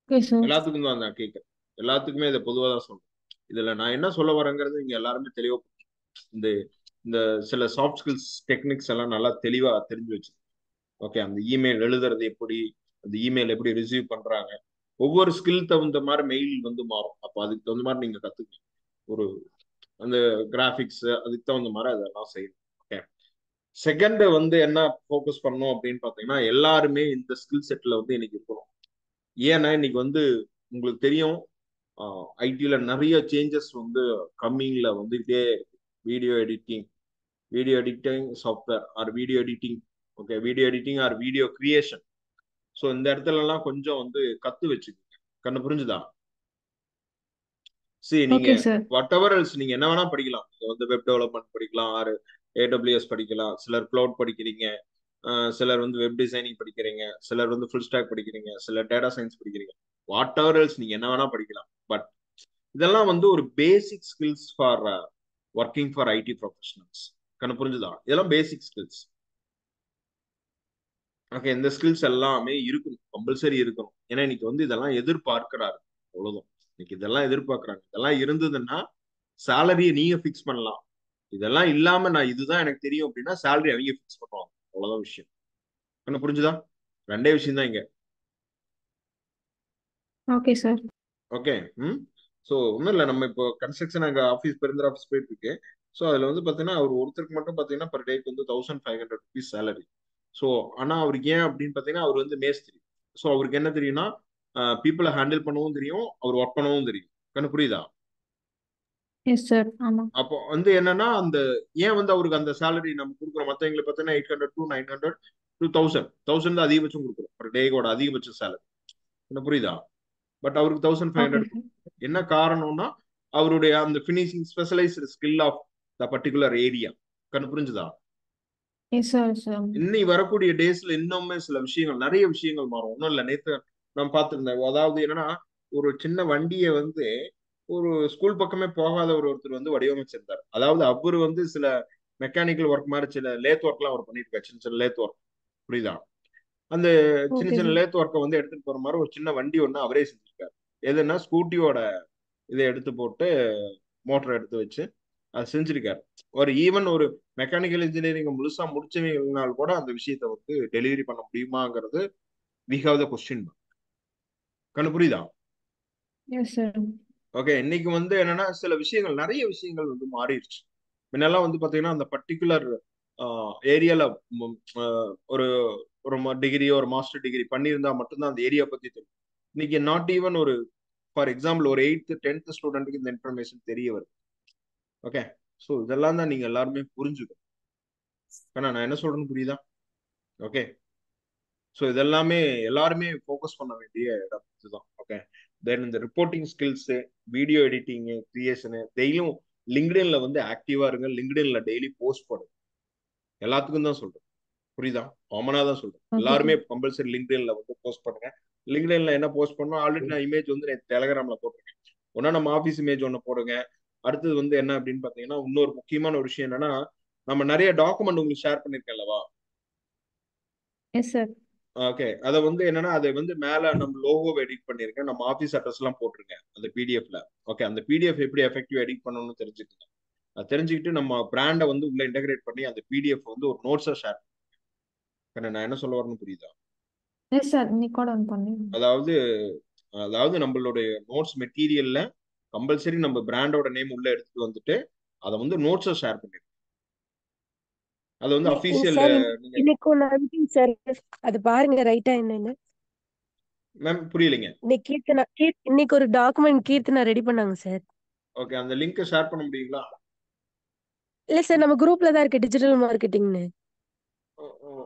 Okay sir. எல்லாத்துக்கும் தான் நான் கேட்கிறேன். எல்லாத்துக்குமே இதை பொதுவாக தான் சொல்றேன். இதுல நான் என்ன சொல்ல வரேங்கிறது இங்க எல்லாருமே தெளிவா இந்த இந்த சில சாஃப்ட் ஸ்கில்ஸ் டெக்னிக்ஸ் எல்லாம் நல்லா தெளிவா தெரிஞ்சு வச்சு. ஓகே, அந்த இமெயில் எழுதுறது எப்படி, அந்த இமெயில் எப்படி ரிசீவ் பண்றாங்க, ஒவ்வொரு ஸ்கில் தகுந்த மாதிரி மெயில் வந்து மாறும். அப்போ அதுக்கு தகுந்த மாதிரி நீங்க கத்துக்கணும். ஒரு அந்த கிராஃபிக்ஸ் அதுக்கு தகுந்த மாதிரி அதெல்லாம் செய்யணும். ஓகே, செகண்ட் வந்து என்ன ஃபோக்கஸ் பண்ணணும் அப்படின்னு பாத்தீங்கன்னா, எல்லாருமே இந்த ஸ்கில் செட்ல வந்து இன்னைக்கு இருக்கணும். ஏன்னா இன்னைக்கு வந்து உங்களுக்கு தெரியும், ஐடில நிறைய சேஞ்சஸ் வந்து கம்மிங்ல வந்துகிட்டே இருக்கு. Video editing, video editing software or video editing. Okay, video editing or video creation. So இந்த இடத்துல எல்லாம் கொஞ்சம் வந்து கத்து வச்சுக்கோங்க. கண்ணு புரிஞ்சுதா? சரி, நீங்க okay sir. What ever else நீங்க என்ன வேணா படிக்கலாம். நீங்க வந்து வெப் டெவலப்மெண்ட் படிக்கலாம், ஆர் ஏடபிள்யூஎஸ் படிக்கலாம், சிலர் கிளவுட் படிக்கிறீங்க, சிலர் வந்து வெப் டிசைனிங் படிக்கிறீங்க, சிலர் வந்து ஃபுல் ஸ்டாக் படிக்கிறீங்க, சிலர் டேட்டா சயின்ஸ் படிக்கிறீங்க. வாட் எவர் எல்ஸ் நீங்க என்ன வேணா படிக்கலாம். பட் இதெல்லாம் வந்து ஒரு பேசிக் skills for working for ID professionals. கண்ணு புரிஞ்சுதா? இதெல்லாம் பேசிக் ஸ்கில்ஸ். ஓகே, இந்த ஸ்கில்ஸ் எல்லாமே இருக்கணும், கம்பல்சரி இருக்கணும். ஏன்னா இன்னைக்கு வந்து இதெல்லாம் எதிர்பார்க்கிறாரு, அவ்வளவுதான். இன்னைக்கு இதெல்லாம் எதிர்பார்க்கறாங்க. இதெல்லாம் இருந்ததுன்னா சேலரியை நீங்க ஃபிக்ஸ் பண்ணலாம். இதெல்லாம் இல்லாம நான் இதுதான் எனக்கு தெரியும் அப்படின்னா சேலரி அவங்க ஃபிக்ஸ் பண்ணுவாங்க. அவ்வளவுதான் விஷயம். என்ன புரிஞ்சுதா? ரெண்டே விஷயம் தான் இங்க. Okay sir. ஓகே. ஸோ ஒன்றும் இல்லை, நம்ம இப்போ கன்ஸ்ட்ரக்ஷன் அங்கே ஆஃபீஸ் பெருந்தர் ஆஃபீஸ் போயிட்டு இருக்கு. ஸோ அதில் வந்து பார்த்தீங்கன்னா அவர் ஒருத்தருக்கு மட்டும் பார்த்தீங்கன்னா பர் டேக்கு வந்து 1500 rupees சேலரி. ஸோ ஆனால் அவருக்கு ஏன் அப்படின்னு பார்த்தீங்கன்னா அவர் வந்து மேஸ்திரி. ஸோ அவருக்கு என்ன தெரியும்னா பீப்புளை ஹேண்டில் பண்ணவும் தெரியும், அவர் ஒர்க் பண்ணவும் தெரியும். கண்ணு புரியுதா? Yes sir. ஆமா. அப்போ வந்து என்னன்னா அந்த ஏன் வந்து அவருக்கு அந்த சேலரி நம்ம கொடுக்குறோம். மற்றவங்களுக்கு பார்த்தீங்கன்னா 800 to 900 to 1000 தான் அதிகபட்சம் கொடுக்குறோம் பர் டேக்கோட அதிகபட்ச சேலரி. என்ன புரியுதா? பட் அவருக்கு ஓகே 1500. சார். என்ன காரணம்னா அவருடைய அந்த finishing specialised skill of the particular area. கண்ணு புரிஞ்சுதா? Yes sir sir. இன்னி வரக்கூடிய டேஸ்ல இன்னுமே சில விஷயங்கள், நிறைய விஷயங்கள் மாறும். ஒன்றும் இல்லை, நேற்று நான் பார்த்துருந்தேன். அதாவது என்னன்னா ஒரு சின்ன வண்டியை வந்து ஒரு ஸ்கூல் பக்கமே போகாத ஒருத்தர் வந்து வடிவமைச்சிருந்தார். அதாவது அவரு வந்து சில மெக்கானிக்கல் ஒர்க் மாதிரி சில லேத் ஒர்க் எல்லாம் அவர் பண்ணிருக்காரு, சின்ன சின்ன லேத் ஒர்க். புரியுதா? அந்த சின்ன ஓகே சின்ன சார். லேத் ஒர்க்கை வந்து எடுத்துட்டு போற மாதிரி ஒரு சின்ன வண்டி ஒண்ணு அவரே செஞ்சிருக்காரு. எதுன்னா ஸ்கூட்டியோட இதை எடுத்து போட்டு மோட்டர் எடுத்து வச்சு அது செஞ்சிருக்காரு. ஈவன் ஒரு மெக்கானிக்கல் இன்ஜினியரிங் முழுசா முடிச்சவங்கனால கூட அந்த விஷயத்தை வந்து டெலிவரி பண்ண முடியுமாங்கிறது வி ஹாவ் த கொஸ்டின். கண்ணு புரியுதா? S sir. ஓகே, இன்னைக்கு வந்து என்னன்னா சில விஷயங்கள், நிறைய விஷயங்கள் வந்து மாறிடுச்சு. முன்னெல்லாம் வந்து பாத்தீங்கன்னா அந்த பர்டிகுலர் ஏரியால ஒரு ஒரு டிகிரி, ஒரு மாஸ்டர் டிகிரி பண்ணியிருந்தா மட்டும்தான் அந்த ஏரியா பத்தி தெரியும். இன்னைக்கு நாட் ஈவன் ஒரு ஃபார் எக்ஸாம்பிள் ஒரு 8th 10th ஸ்டூடெண்ட்டுக்கு இந்த இன்ஃபர்மேஷன் தெரிய வருது. ஓகே, ஸோ இதெல்லாம் தான் நீங்க எல்லாருமே புரிஞ்சுக்கணும். ஏன்னா நான் என்ன சொல்றேன்னு புரியுதா? ஓகே, ஸோ இதெல்லாமே எல்லாருமே ஃபோக்கஸ் பண்ண வேண்டிய இடம் இதுதான். ஓகே. தென் இந்த reporting skills, video editing, creation, டெய்லியும் லிங்க்டின்ல வந்து ஆக்டிவா இருங்க. லிங்க்டின்ல டெய்லி போஸ்ட் பண்ணுங்க. எல்லாத்துக்கும் தான் சொல்றேன். புரியுதா? காமனா தான் சொல்றேன். ஓகே எல்லாருமே சார். கம்பல்சரி லிங்க்டின்ல வந்து போஸ்ட் பண்ணுங்க. லிங்க்டின்ல என்ன போஸ்ட் பண்ணணும், ஆல்ரெடி நான் இமேஜ் வந்து டெலகிராம்ல போட்டிருக்கேன். ஒன்னா நம்ம ஆஃபீஸ் இமேஜ் ஒன்று போடுங்க. அடுத்தது வந்து என்ன அப்படின்னு பாத்தீங்கன்னா, இன்னொரு முக்கியமான ஒரு விஷயம் என்னன்னா, நம்ம நிறைய டாக்குமெண்ட் உங்களுக்கு ஷேர் பண்ணிருக்கேன் அல்லவா? S sir. ஓகே. அதை வந்து என்னன்னா, அதை வந்து மேல நம்ம லோகோவை எடிட் பண்ணிருக்கேன். நம்ம ஆஃபீஸ் அட்ரஸ் எல்லாம் போட்டிருக்கேன் அந்த பிடிஎஃப்ல. ஓகே. அந்த பிடிஎஃப் எப்படி எஃபெக்டிவ் எடிட் பண்ணணும்னு தெரிஞ்சுக்கங்க. அதை தெரிஞ்சுக்கிட்டு நம்ம பிராண்டை வந்து உள்ள இன்டகிரேட் பண்ணி அந்த பிடிஎஃப் வந்து ஒரு நோட்ஸா ஷேர் பண்ண. நான் என்ன சொல்ல வரேன்னு புரியுதா? Yes sir. இன்னைக்கு கூட ஒன்று பண்ணி. அதாவது அதாவது நம்மளுடைய நோட்ஸ் மெட்டீரியல்ல கம்பல்சரி நம்ம பிராண்டோட நேம் உள்ள எடுத்துட்டு வந்துட்டு அதை வந்து நோட்ஸா ஷேர் பண்ணிருக்கோம். அது வந்து அபிஷியல். சார் நீங்க இன்னைக்கு ஒன்று அனுப்பிங்க சார், அது பாருங்க ரைட்டா என்னன்னு. மேம் புரியலைங்க. இன்னைக்கு இன்னைக்கு ஒரு டாக்குமெண்ட் கீர்த்தனா ரெடி பண்ணாங்க சார். ஓகே. அந்த லிங்க் ஷேர் பண்ண முடியுங்களா? இல்ல சார், நம்ம குரூப்ல தான் இருக்கு, டிஜிட்டல் மார்க்கெட்டிங்னு.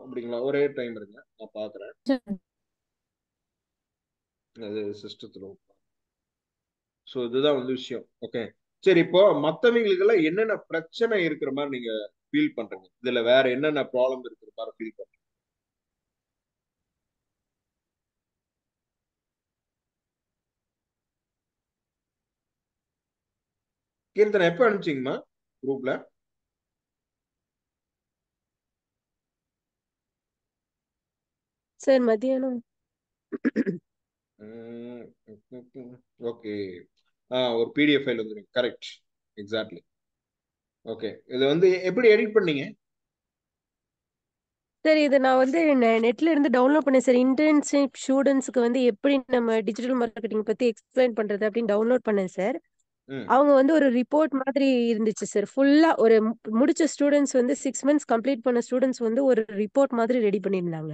அப்படிங்களா? ஒரே டைம் இருங்க, நான் பாக்குறேன். சார். அது சிஸ்டத்துல. ஸோ இதுதான் வந்து விஷயம். ஓகே. சரி, இப்போ மத்தவங்களுக்கு எல்லாம் என்னென்ன பிரச்சனை இருக்கிற மாதிரி நீங்க ஃபீல் பண்றீங்க? இதுல வேற என்னென்ன ப்ராப்ளம் இருக்கிற மாதிரி ஃபீல் பண்றீங்க? கீர்த்தனை எப்ப அனுப்பிச்சிங்கம்மா குரூப்ல? சார் மதியானம். ஓகே. ஒரு பிடிஎஃப் ஃபைல் வந்துருக்கு. கரெக்ட். எக்ஸாக்ட்லி. ஓகே. இது வந்து எப்படி எடிட் பண்ணீங்க? சார் இது நான் வந்து நெட்ல இருந்து டவுன்லோட் பண்ணேன் சார். இன்டர்ன்ஷிப் ஸ்டூடெண்ட்ஸ்க்கு வந்து எப்படி நம்ம டிஜிட்டல் மார்க்கெட்டிங் பத்தி எக்ஸ்பிளைன் பண்றது அப்படின்னு டவுன்லோட் பண்ணேன் சார். ம். அவங்க வந்து ஒரு ரிப்போர்ட் மாதிரி இருந்துச்சு சார். ஃபுல்லா ஒரு முடிச்ச ஸ்டூடெண்ட்ஸ் வந்து 6 மந்த்ஸ் கம்ப்ளீட் பண்ண ஸ்டூடெண்ட்ஸ் வந்து ஒரு ரிப்போர்ட் மாதிரி ரெடி பண்ணியிருந்தாங்க.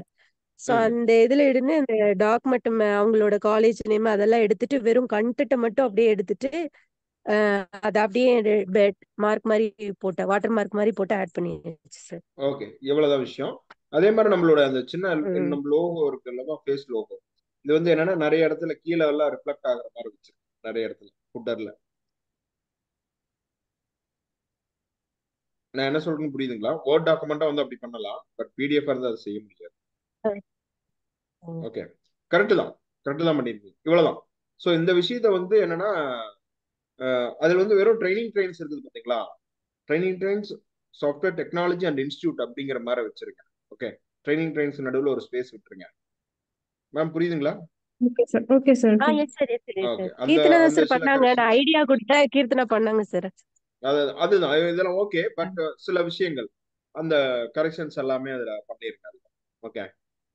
ஸோ ம். அந்த இதுல இருந்து அந்த டாக்குமெண்ட் அவங்களோட காலேஜ் நேம் அதெல்லாம் எடுத்துட்டு வெறும் கண்டென்ட்டை மட்டும் அப்படியே எடுத்துட்டு அதை அப்படியே மார்க் மாதிரி போட்ட வாட்டர் மார்க் மாதிரி போட்டு ஆட் பண்ணிடுச்சு சார். ஓகே. இவ்வளவுதான் விஷயம். அதே மாதிரி நம்மளோட அந்த சின்ன ம். நம்ம லோகோ இருக்கு இல்லவா, ஃபேஸ் லோகோ. இது வந்து என்னன்னா நிறைய இடத்துல கீழே எல்லாம் ரிஃப்ளெக்ட் ஆகுற மாதிரி வச்சிருக்கு. நிறைய இடத்துல ஃபுட்டர்ல. நான் என்ன சொல்றேன்னு புரியுதுங்களா? வேர்ட் டாக்குமெண்டா வந்து அப்படி பண்ணலாம், பட் பிடிஎஃப் இருந்தா அதை செய்ய முடியாது. ம். ஓகே. கரெக்ட் தான். கரெக்ட் தான் பண்ணிருக்கீங்க. இவ்வளவுதான். ஸோ இந்த விஷயத்த வந்து என்னன்னா, அதுல வந்து வெறும் ட்ரைன்ஸ் இருக்குது பாத்தீங்களா? Reigns software technology and institute அப்படிங்கிற மாதிரி வச்சிருக்கேன். ஓகே. ட்ரைன்ஸ் நடுவில் ஒரு ஸ்பேஸ் விட்டுருங்க. மேம் புரியுதுங்களா? Okay sir. Okay sir. Okay. Yes sir, yes sir, S okay. Sir. அந்த கீர்த்தனா தான் அந்த சார் சில பண்ணாங்க. நான் கரெக்ஷன்ஸ், ஐடியா கொடுத்தா கீர்த்தனா பண்ணாங்க சார். அதுதான் இதெல்லாம் ஓகே. பட் சில விஷயங்கள் அந்த கரெக்ஷன்ஸ் எல்லாமே அதுல பண்ணிருக்காங்க. ஓகே.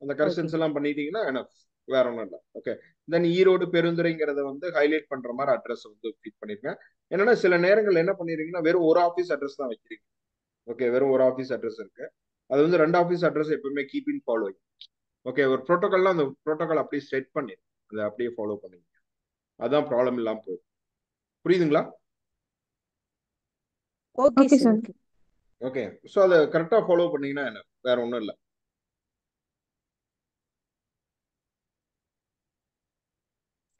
அந்த ஓகே. கரெக்ஷன்ஸ் எல்லாம் பண்ணிட்டீங்கன்னா enough. வேற ஒன்றும் இல்லை. ஓகே. தென் ஈரோடு பெருந்துறைங்கிறத வந்து ஹைலைட் பண்ற மாதிரி அட்ரஸ் வந்து ஃபிட் பண்ணிருக்கேன். என்னன்னா சில நேரங்கள் என்ன பண்ணிருக்கீங்கன்னா வெறும் ஒரு ஆஃபீஸ் அட்ரஸ் தான் வைக்கிறீங்க. ஓகே. வெறும் ஒரு ஆஃபீஸ் அட்ரஸ் இருக்கு. அது வந்து 2 ஆஃபீஸ் அட்ரஸ் எப்பவுமே கீப் இன் ஃபாலோ. ஓகே. ஒரு ப்ரோட்டோகால்லாம் அந்த ப்ரோட்டோகால் அப்படியே செட் பண்ணி அதை அப்படியே ஃபாலோ பண்ணுங்க. அதான் ப்ராப்ளம் இல்லாம போகுது. புரியுதுங்களா? Okay okay sir. Sir. Okay okay. So அதை கரெக்டாக ஃபாலோ பண்ணீங்கன்னா என்ன, வேற ஒன்றும் இல்லை.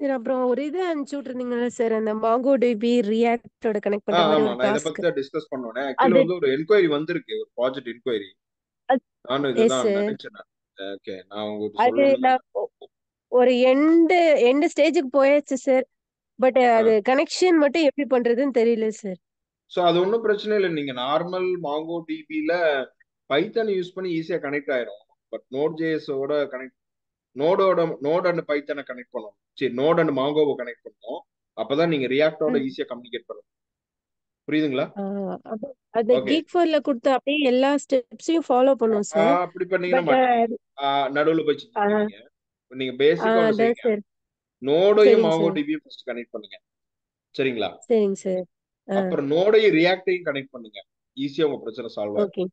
சார், அப்புறம் ஒரு இது அனுப்பிச்சு விட்டுருந்தீங்கல்ல சார், அந்த மாங்கோ டிபி ரியாக்டோட கனெக்ட் பண்ற மாதிரி ஆமா, ஒரு நான் இதை பத்தி டாஸ்க். தான் டிஸ்கஸ் பண்ணோன்னே. ஆக்சுவலி அது வந்து ஒரு என்கொயரி வந்திருக்கு, ஒரு ப்ராஜெக்ட் என்கொயரி. நானும் எஸ் இதுதான் சார். நினைச்சேன். ஓகே. நான் உங்களுக்கு அது சொல்லணும்னு தான். நான் ஒரு எண்டு ஸ்டேஜுக்கு போயாச்சு சார். பட் அது கனெக்ஷன் மட்டும் எப்படி பண்றதுன்னு தெரியல சார். ஸோ அது ஒன்றும் பிரச்சனை இல்லை. நீங்க நார்மல் மாங்கோ டிபியில பைத்தன் யூஸ் பண்ணி ஈஸியா கனெக்ட் ஆயிரும். பட் நோட் ஜேஎஸோட கனெக்ட், நோட் அண்ட் பைத்தனை கனெக்ட் பண்ணணும். சரி, நோட் அண்ட் மாங்கோவை கனெக்ட் பண்ணணும். அப்பதான் நீங்க ரியாக்டோட ம். ஈஸியா கம்யூனிகேட் பண்ணணும். புரியுதுங்களா? அந்த ஓகே. கீக் ஃபோர்ல கொடுத்த அப்படியே எல்லா ஸ்டெப்ஸையும் ஃபாலோ பண்ணும் சார். அப்படி பண்ணீங்கன்னா பட் மாட்டிப்பீங்க. நடுவில் போய் சிக்கிக்குவீங்க. நீங்க பேசிக்கா ஒன்று அதான் செய்யுங்க. சார். நோடையும் சரிங்க மாங்கோ சார். டிபியும் ஃபர்ஸ்ட் கனெக்ட் பண்ணுங்க. சரிங்களா? சரிங்க சார். அப்புறம் நோடையும் ரியாக்டையும் கனெக்ட் பண்ணுங்க. ஈஸியா உங்க பிரச்சனை சால்வ் ஆயிடும். ஓகே.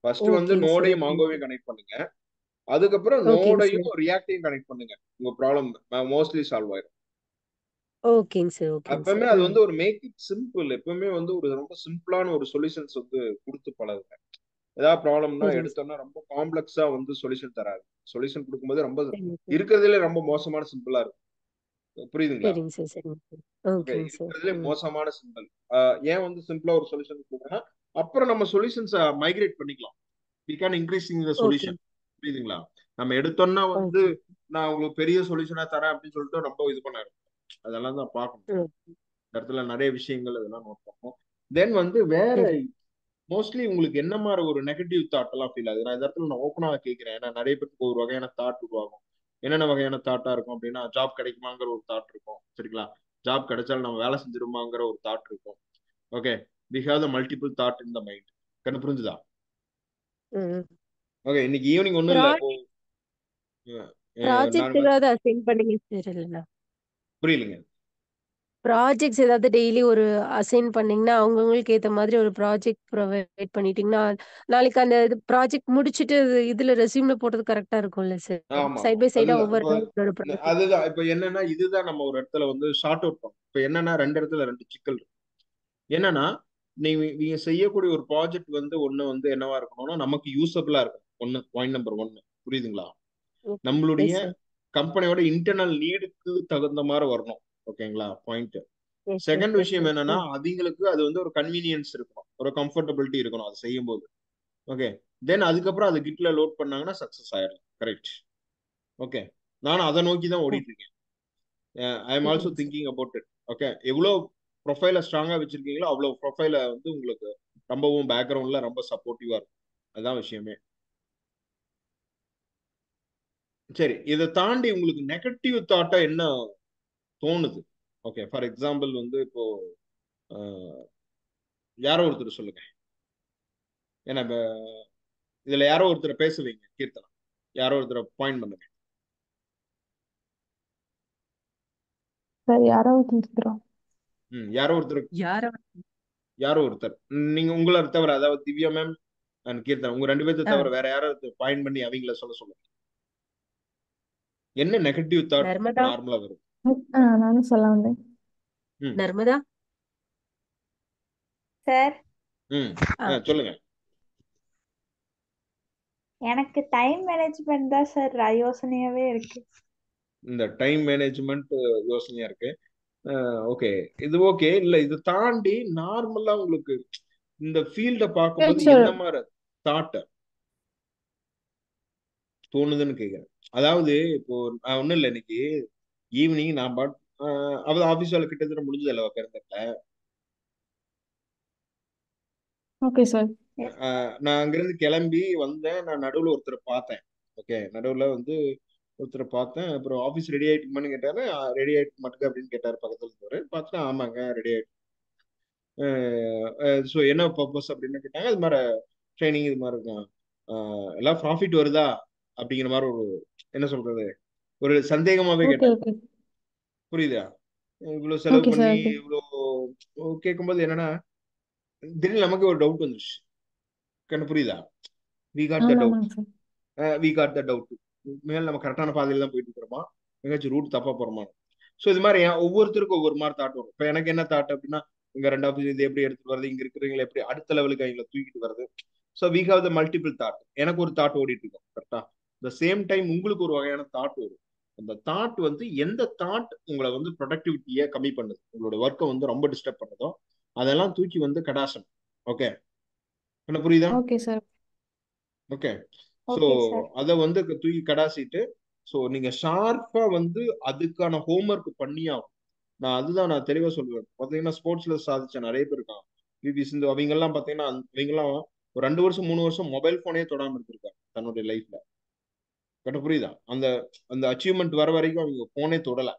ஃபர்ஸ்ட் வந்து ஓகேங்க சார். நோடையும் ஓகேங்க மாங்கோவையும் சார். கனெக்ட் பண்ணுங்க. அதுக்கப்புறம் ஓகேங்க நோடையும் சார். ரியாக்டையும் கனெக்ட் பண்ணுங்க. உங்க ப்ராப்ளம் மோஸ்ட்லி சால்வ் ஆயிடும். ஓகேங்க சார். ஓகேங்க எப்பவுமே சார். அது வந்து ஒரு மேக் இட் சிம்பிள். எப்பவுமே வந்து ஒரு ரொம்ப சிம்பிளான ஒரு சொல்யூஷன்ஸ் வந்து கொடுத்து பழகுங்க. ஏதாவது ப்ராப்ளம்னா சரிங்க சார். எடுத்தோம்னா ரொம்ப காம்ப்ளெக்ஸா வந்து சொல்யூஷன் தராது. சொல்யூஷன் கொடுக்கும்போது ரொம்ப சரிங்க சார். இருக்கிறதுலே ரொம்ப மோசமான சிம்பிளா இருக்கும். புரியுதுங்களா? சரிங்க சார். சரிங்க சார். ஓகே, ஓகேங்க சார். இருக்கிறதுலே மோசமான சிம்பிள். ஏன் வந்து சிம்பிளா ஒரு சொல்யூஷன் கொடுக்குறேன்னா, அப்புறம் நம்ம சொல்யூஷன்ஸ் மைக்ரேட் பண்ணிக்கலாம். We can increasing the okay. Solution. புரியுதுங்களா? நம்ம எடுத்தோம்னா வந்து ஓகே. நான் உங்களுக்கு பெரிய சொல்யூஷனா தரேன் அப்படின்னு சொல்லிட்டு ரொம்ப இது பண்ண அதெல்லாம் தான் பார்க்கணும். ம். இந்த இடத்துல நிறைய விஷயங்கள் இதெல்லாம் நோட் பண்ணுவோம். தென் வந்து வேற சரி. மோஸ்ட்லி உங்களுக்கு என்ன மாதிரி ஒரு நெகட்டிவ் தாட் எல்லாம் ஃபீல் ஆகுது? நான் இந்த இடத்துல நான் ஓப்பனா கேட்கிறேன். ஏன்னா நிறைய பேருக்கு ஒரு வகையான தாட் உருவாகும். என்னென்ன வகையான தாட்டா இருக்கும் அப்படின்னா, ஜாப் கிடைக்குமாங்கிற ஒரு தாட் இருக்கும். சரிங்களா? ஜாப் கிடைச்சாலும் நம்ம வேலை செஞ்சிருமாங்கிற ஒரு தாட் இருக்கும். Okay, we have the multiple thought in the mind. கண்ணு புரிஞ்சுதா? ம். ஓகே, இன்னைக்கு ஈவினிங் ஒன்றும் இல்லை. இப்போ ப்ராஜெக்ட் நான் ப்ராஜெக்ட் ஏதாவது அசைன் பண்ணீங்க சார்? இல்லைண்ணா, புரியலைங்க. ப்ராஜெக்ட்ஸ் ஏதாவது டெய்லி ஒரு அசைன் பண்ணீங்கன்னா அவங்கவுங்களுக்கு ஏத்த மாதிரி ஒரு ப்ராஜெக்ட் ப்ரொவைட் பண்ணிட்டீங்கன்னா நாளைக்கு அந்த ப்ராஜெக்ட் முடிச்சுட்டு இதுல ரெஸ்யூம்ல போட்டது கரெக்டா இருக்கும்ல சார்? ஆமா ஆமா, சைட் பை சைடா அதுதான் ஒவ்வொரு இப்போ. நாளோட ப்ராஜெக்ட். அதுதான் இப்போ என்னன்னா, இதுதான் நம்ம ஒரு இடத்துல வந்து ஷார்ட் அவுட் பண்ணோம். இப்போ என்னன்னா, ரெண்டு இடத்துல ரெண்டு சிக்கல் இருக்கு. என்னன்னா, நீங்க செய்யக்கூடிய ஒரு ப்ராஜெக்ட் வந்து ஒண்ணு வந்து என்னவா இருக்கணும்னா, நமக்கு யூசபிளா இருக்கும். ஒண்ணு பாயிண்ட் நம்பர் ஒன்னு. புரியுதுங்களா? ஓகே. நம்மளுடைய எஸ் சார். கம்பெனியோட இன்டர்னல் நீடுக்கு தகுந்த மாதிரி வரணும். ஓகேங்களா? Point. Yes yes second yes விஷயம் சார். என்னன்னா, அவங்களுக்கு அது வந்து ஒரு கன்வீனியன்ஸ் இருக்கணும், ஒரு கம்ஃபர்டபிலிட்டி இருக்கணும் அது செய்யும் போது. ஓகே, தென் அதுக்கப்புறம் அது கிட்ல லோட் பண்ணாங்கன்னா சக்சஸ் ஆயிடலாம். கரெக்ட். ஓகே, நானும் அதை நோக்கி தான் ஓடிட்டு இருக்கேன். ஐ எம் ஆல்சோ சரிங்க sir. Thinking about it. Okay, எவ்வளோ ப்ரொஃபைல ஸ்ட்ராங்கா வச்சிருக்கீங்களோ அவ்வளோ ப்ரொஃபைல வந்து உங்களுக்கு ரொம்பவும் பேக்ரவுண்ட்ல ரொம்ப சப்போர்ட்டிவா இருக்கும். அதுதான் விஷயமே. சரி, இதை தாண்டி உங்களுக்கு நெகட்டிவ் தாட்டா என்ன தோணுது? ஓகே, ஃபார் எக்ஸாம்பிள் வந்து இப்போ அஹ், யாரோ ஒருத்தர் சொல்லுங்க. ஏன்னா இதுல யாரோ ஒருத்தர் பேசுவீங்க, கீர்த்தனா. யாரோ ஒருத்தர் பாயிண்ட் பண்ணுங்க. சார் யாரோ ஒருத்தர். யாரோ ஒருத்தர். யார யாரோ ஒருத்தர். நீங்க உங்களை தவிர, அதாவது திவ்யா மேம் அண்ட் கீர்த்தனா, உங்க ரெண்டு பேர்த்த ஆ தவிர வேற யாரோ பாயிண்ட் பண்ணி அவங்கள சொல்ல சொல்லுங்க. என்ன நெகட்டிவ் தாட் நர்மதா. நார்மலா வரும்? நானும் சொல்ல வந்தேன். ம். நர்மதா. சார், ம். ஆ சொல்லுங்க. எனக்கு டைம் மேனேஜ்மெண்ட் தான் சார் யோசனையாவே இருக்கு. இந்த டைம் மேனேஜ்மெண்ட் யோசனையா இருக்கு. ஓகே, இது ஓகே. இல்ல, இது தாண்டி நார்மலா உங்களுக்கு இந்த ஃபீல்ட பார்க்கும்போது ஃபியூச்சர். என்ன மாதிரி தாட் தோணுதுன்னு கேக்குறேன். அதாவது இப்போ நான் ஒண்ணும் இல்லை, இன்னைக்கு ஈவினிங் நான் அவள் ஆபீஸ் வேலை கிட்டத்தட்ட முடிஞ்சது அல்லவா பிறந்த. Okay sir. எஸ். நான் அங்கிருந்து கிளம்பி வந்தேன். நான் நடுவுல ஒருத்தரை பார்த்தேன். ஓகே, நடுவுல வந்து ஒருத்தரை பார்த்தேன். அப்புறம் ஆபீஸ் ரெடி ஆயிட்டுமான்னு கேட்டாரு. ரெடி ஆயிட்டு மாட்டுக்கு அப்படின்னு கேட்டாரு பக்கத்துல இருந்தவர். பார்த்தா ஆமாங்க ரெடி ஆயிட்டு. ஸோ என்ன பர்பஸ் அப்படின்னு கேட்டாங்க. இது மாதிரி ட்ரைனிங் இது மாதிரி இருக்கும். எல்லாம் ப்ராஃபிட் வருதா அப்படிங்கிற மாதிரி ஒரு, என்ன சொல்றது, ஒரு சந்தேகமாவே ஓகே கேட்டார். ஓகே. புரியுதா? இவ்வளவு செலவு ஓகே சார். பண்ணி ஓகே. இவ்வளவு கேட்கும்போது என்னன்னா, திடீர்னு நமக்கு ஒரு டவுட் வந்துருச்சு. கண்ணு புரியுதா? We got the doubt. ஆமாங்க சார். We got the doubt. மேல நம்ம கரெக்டான பாதையில தான் போயிட்டு இருக்கிறோமா, எங்கேயாச்சும் ரூட் தப்பா போறோமா? ஸோ இது மாதிரி ஒவ்வொருத்தருக்கும் ஒவ்வொரு மாதிரி தாட் வரும். இப்போ எனக்கு என்ன தாட் அப்படின்னா, இங்க ரெண்டாவது இது எப்படி எடுத்துட்டு வருது, இங்க இருக்கிறவங்களை எப்படி அடுத்த லெவலுக்கு அவங்களை தூக்கிட்டு வருது. So we have the multiple thought. எனக்கு ஒரு தாட் ஓடிட்டு இருக்கும் கரெக்டா. த சேம் டைம் உங்களுக்கு ஒரு வகையான தாட் வரும். அந்த தாட் வந்து எந்த தாட் உங்களை வந்து ப்ரொடக்டிவிட்டியை கம்மி பண்ணுது, உங்களோட ஒர்க்கை வந்து ரொம்ப டிஸ்டர்ப் பண்ணுதோ அதெல்லாம் தூக்கி வந்து கடாசம். ஓகே, என்ன புரியுதா? Okay sir. Okay, so okay sir. அதை வந்து தூக்கி கடாசிட்டு, ஸோ நீங்க ஷார்ப்பா வந்து அதுக்கான ஹோம்ஒர்க் பண்ணி ஆகும். நான் தெளிவா சொல்லுவேன். பாத்தீங்கன்னா ஸ்போர்ட்ஸ்ல சாதிச்ச நிறைய பேர் இருக்காங்க. பிவி சிந்து அவங்க எல்லாம் பாத்தீங்கன்னா, அவங்க எல்லாம் ஒரு 2 வருஷம் 3 வருஷம் மொபைல் போனே தொடாம இருந்திருக்காங்க தன்னுடைய லைஃப்ல. கரெக்டா புரியுதா? அந்த அந்த அச்சீவ்மெண்ட் வர வரைக்கும் அவங்க போனே தொடல.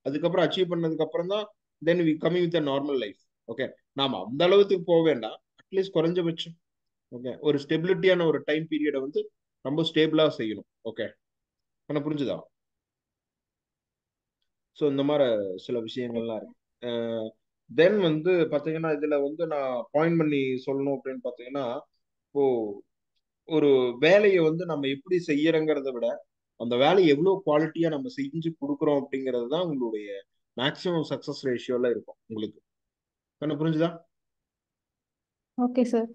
அதுக்கப்புறம் அச்சீவ் பண்ணதுக்கு அப்புறம் தான் then we coming with normal life. Okay, நாம அந்த அளவுக்கு போக வேண்டாம், அட்லீஸ்ட் குறைஞ்சபட்சம். ஓகே, ஒரு ஸ்டெபிலிட்டியான ஒரு டைம் பீரியடை வந்து ரொம்ப ஸ்டேபிளா செய்யணும். ஓகே, பண்ண புரிஞ்சுதா? ஸோ இந்த மாதிரி சில விஷயங்கள்லாம் இருக்கு. தென் வந்து பாத்தீங்கன்னா, இதுல வந்து நான் பாயிண்ட் பண்ணி சொல்லணும் அப்படின்னு பாத்தீங்கன்னா, இப்போ ஒரு வேலையை வந்து நம்ம எப்படி செய்யறோங்கிறத விட அந்த வேலையை எவ்வளவு குவாலிட்டியா நம்ம செஞ்சு கொடுக்குறோம் அப்படிங்கிறது தான் உங்களுடைய மேக்ஸிமம் சக்சஸ் ரேஷியோல இருக்கும் உங்களுக்கு. என்ன புரிஞ்சுதா? Okay sir.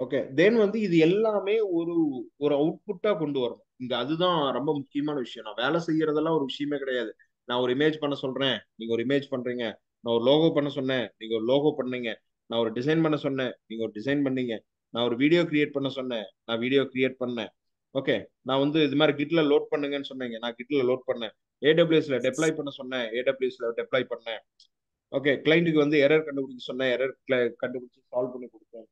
ஓகே, தென் வந்து இது எல்லாமே ஒரு ஒரு அவுட்புட்டா கொண்டு வரணும் இங்க. அதுதான் ரொம்ப முக்கியமான விஷயம். நான் வேலை செய்யறதெல்லாம் ஒரு விஷயமே கிடையாது. நான் ஒரு இமேஜ் பண்ண சொல்றேன், நீங்க ஒரு இமேஜ் பண்றீங்க. நான் ஒரு லோகோ பண்ண சொன்னேன், நீங்க ஒரு லோகோ பண்ணீங்க. நான் ஒரு டிசைன் பண்ண சொன்னேன், நீங்க ஒரு டிசைன் பண்ணீங்க. நான் ஒரு வீடியோ கிரியேட் பண்ண சொன்னேன், நான் வீடியோ கிரியேட் பண்ணேன். ஓகே, நான் வந்து இது மாதிரி கிட்ல லோட் பண்ணுங்கன்னு சொன்னீங்க, நான் கிட்ல லோட் பண்ணேன். ஏடபிள்யூஎஸ்ல டெப்ளாய் பண்ண சொன்னேன், ஏடபிள்யூஎஸ்ல டெப்ளாய் பண்ணேன். ஓகே, கிளைண்ட்டுக்கு வந்து எரர் கண்டுபிடிக்க சொன்னேன், எரர் கண்டுபிடிச்சு சால்வ் பண்ணி கொடுத்தேன்.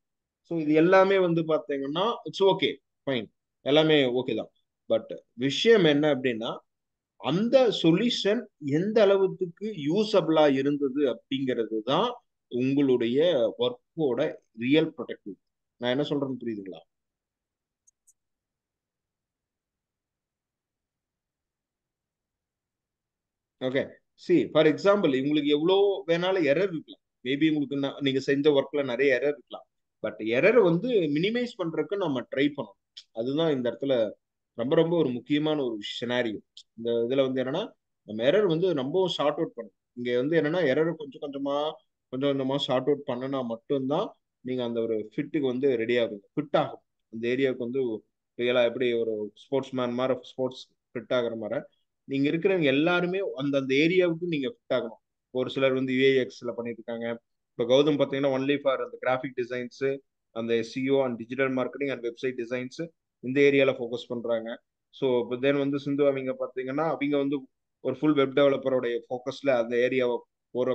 ஸோ இது எல்லாமே வந்து பார்த்தீங்கன்னா இட்ஸ் ஓகே, ஃபைன், எல்லாமே ஓகே தான். பட் விஷயம் என்ன அப்படின்னா, அந்த சொல்யூஷன் எந்த அளவுக்கு யூசபிளா இருந்தது அப்படிங்கிறது தான் உங்களுடைய ஒர்க்கோட ரியல் ப்ரொடக்டிவ். நான் என்ன சொல்றேன்னு புரியுதுங்களா? ஓகே, சி ஃபார் எக்ஸாம்பிள் உங்களுக்கு எவ்வளோ வேணாலும் எரர் இருக்கலாம். மேபி உங்களுக்கு நீங்க செஞ்ச ஒர்க்ல நிறைய எரர் இருக்கலாம். பட் எரர் வந்து மினிமைஸ் பண்றதுக்கு நம்ம ட்ரை பண்ணணும். அதுதான் இந்த இடத்துல ரொம்ப ரொம்ப ஒரு முக்கியமான ஒரு சினாரியோ. இந்த இதுல வந்து என்னன்னா, நம்ம எரர் வந்து ரொம்ப ஷார்ட் அவுட் பண்ணணும். இங்க வந்து என்னன்னா, எரரை கொஞ்சம் கொஞ்சமா கொஞ்சம் கொஞ்சமா ஷார்ட் அவுட் பண்ணனா மட்டும்தான் நீங்க அந்த ஒரு ஃபிட்டுக்கு வந்து ரெடி ஆகுங்க, ஃபிட் ஆகும். அந்த ஏரியாவுக்கு வந்து ரியலா எப்படி ஒரு ஸ்போர்ட்ஸ் மேன் மாதிரி ஸ்போர்ட்ஸ் ஃபிட் ஆகுற மாதிரி நீங்க இருக்கிறவங்க எல்லாருமே அந்தந்த ஏரியாவுக்கு நீங்க ஃபிட் ஆகணும். ஒரு சிலர் வந்து யூஏஎக்ஸ்ல பண்ணிட்டு இருக்காங்க. இப்போ கௌதம் பார்த்தீங்கன்னா ஒன்லி ஃபார் அந்த கிராஃபிக் டிசைன்ஸ், அந்த SEO and digital marketing and website designs இந்த ஏரியால ஃபோக்கஸ் பண்றாங்க. ஸோ இப்போ தென் வந்து சிந்து அவங்க பார்த்தீங்கன்னா அவங்க வந்து ஒரு ஃபுல் வெப் டெவலப்பரோடைய ஃபோக்கஸ்ல அந்த ஏரியாவை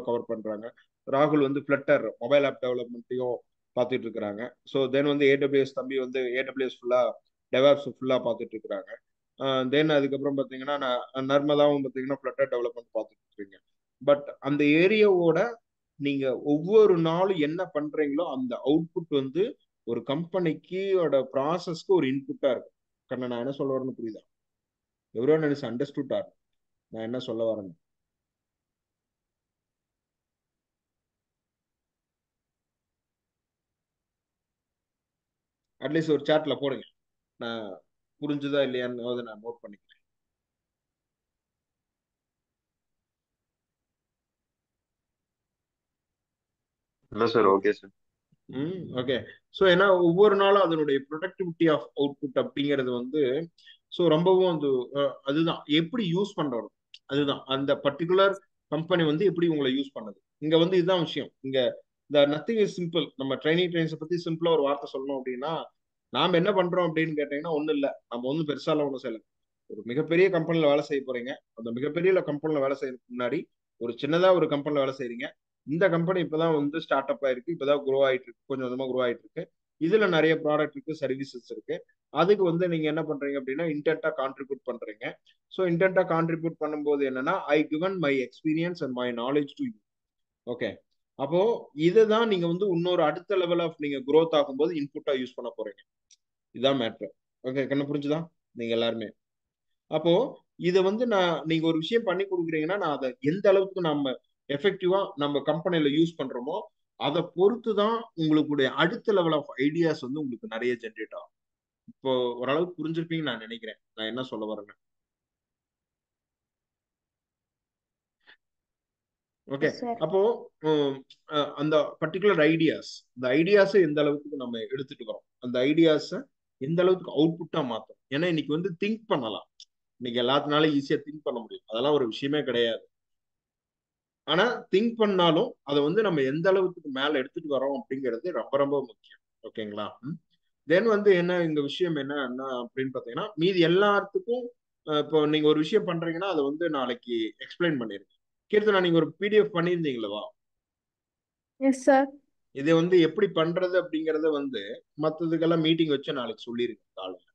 கவர் பண்றாங்க. ராகுல் வந்து ஃபிளட்டர் மொபைல் ஆப் டெவலப்மெண்ட்டையும் பார்த்துட்டு இருக்கிறாங்க. ஸோ தென் வந்து ஏடபிள்யூஎஸ் தம்பி வந்து ஏடபிள்யூஎஸ் ஃபுல்லா டெவாப்ஸ் ஃபுல்லா பார்த்துட்டு இருக்கிறாங்க. தென் அதுக்கப்புறம் பார்த்தீங்கன்னா நர்மதாவும் பார்த்தீங்கன்னா ஃபிளட்டர் டெவலப்மெண்ட் பார்த்துட்டு இருக்கீங்க. பட் அந்த ஏரியாவோட நீங்க ஒவ்வொரு நாளும் என்ன பண்றீங்களோ அந்த அவுட்புட் வந்து ஒரு கம்பெனிக்கோட ப்ராசஸ்க்கு ஒரு இன்புட்டா இருக்கும். கண்ணா, நான் என்ன சொல்ல வரேன்னு புரியுதா? Every one is understood or நான் என்ன சொல்ல வரேன்னு? அட்லீஸ்ட் ஒரு சாட்ல போடுங்க, நான் புரிஞ்சுதா இல்லையான்னு நான் நோட் பண்ணிக்கிறேன். இல்லை sir, okay sir. Okay. So ஏன்னா ஒவ்வொரு நாளும் அதனுடைய ப்ரொடக்டிவிட்டி ஆஃப் அவுட்புட் அப்படிங்கிறது வந்து ஸோ ரொம்பவும் அது அதுதான் எப்படி யூஸ் பண்றோம். அதுதான் அந்த பர்டிகுலர் கம்பெனி வந்து எப்படி உங்களை யூஸ் பண்ணுது. இங்க வந்து இதுதான் விஷயம். இங்க இந்த நத்திங் இஸ் சிம்பிள். நம்ம ட்ரைனிங்ஸை பத்தி சிம்பிளா ஒரு வார்த்தை சொல்லணும் அப்படின்னா, நாம என்ன பண்றோம் அப்படின்னு கேட்டீங்கன்னா ஒன்றும் இல்லை, நம்ம ஒன்றும் பெருசால ஒன்றும் செய்யல. ஒரு மிகப்பெரிய கம்பெனில வேலை செய்ய போறீங்க. அந்த மிகப்பெரிய கம்பெனில வேலை செய்யறதுக்கு முன்னாடி ஒரு சின்னதா ஒரு கம்பெனில வேலை செய்றீங்க. இந்த கம்பெனி இப்பதான் வந்து ஸ்டார்ட் அப் ஆயிருக்கு, இப்பதான் குரோ ஆயிட்டு இருக்கு, கொஞ்சம் கொஞ்சமா குரோ ஆயிட்டு இருக்கு. இதுல நிறைய ப்ராடக்ட் இருக்கு, சர்வீசஸ் இருக்கு. அதுக்கு வந்து நீங்க என்ன பண்றீங்க அப்படின்னா இன்டென்ட்டா கான்ட்ரிபியூட் பண்றீங்க. ஸோ இன்டென்ட்டா கான்ட்ரிபியூட் பண்ணும்போது என்னன்னா, ஐ given my experience and my knowledge to you. Okay, அப்போ இதுதான் நீங்க வந்து இன்னொரு அடுத்த லெவல் ஆஃப் நீங்க growth ஆகும்போது இன்புட்டா யூஸ் பண்ண போறீங்க. இதுதான் மேட்ரு. ஓகே, கண்ணு புரிஞ்சுதா நீங்க எல்லாருமே? அப்போ இதை வந்து நீங்க ஒரு விஷயம் பண்ணி கொடுக்குறீங்கன்னா நான் அதை எந்த அளவுக்கு நம்ம எஃபெக்டிவா நம்ம கம்பெனில யூஸ் பண்றோமோ அதை பொறுத்து தான் உங்களுடைய அடுத்த லெவல் ஆஃப் ஐடியாஸ் வந்து உங்களுக்கு நிறைய ஜென்ரேட் ஆகும். இப்போ ஓரளவுக்கு புரிஞ்சிருப்பீங்கன்னு நான் நினைக்கிறேன் நான் என்ன சொல்ல வரேன்னு. Okay, yes sir. அப்போ உம், அந்த பர்டிகுலர் ஐடியாஸ், இந்த ஐடியாஸை எந்த அளவுக்கு நம்ம எடுத்துட்டு வரோம், அந்த ஐடியாஸை எந்த அளவுக்கு அவுட்புட்டா மாத்தோம். ஏன்னா இன்னைக்கு வந்து திங்க் பண்ணலாம், இன்னைக்கு எல்லாத்தினாலும் ஈஸியா திங்க் பண்ண முடியும், அதெல்லாம் ஒரு விஷயமே கிடையாது. ஆனா திங்க் பண்ணாலும் அதை வந்து நம்ம எந்த அளவுக்கு மேல எடுத்துட்டு வரோம் அப்படிங்கிறது ரொம்ப ரொம்ப முக்கியம். ஓகேங்களா? தென் வந்து என்ன இந்த விஷயம் என்ன அப்படின்னு பாத்தீங்கன்னா, மீதி எல்லாத்துக்கும் இப்போ நீங்க ஒரு விஷயம் பண்றீங்கன்னா அதை வந்து நாளைக்கு எக்ஸ்பிளைன் பண்ணிருங்க. கீர்த்தனா, நீங்க ஒரு பிடிஎஃப் பண்ணியிருந்தீங்களா? Yes sir. இதை வந்து எப்படி பண்றது அப்படிங்கறத வந்து மத்ததுக்கெல்லாம் மீட்டிங் வச்சு நாளைக்கு சொல்லிருங்க காலையில.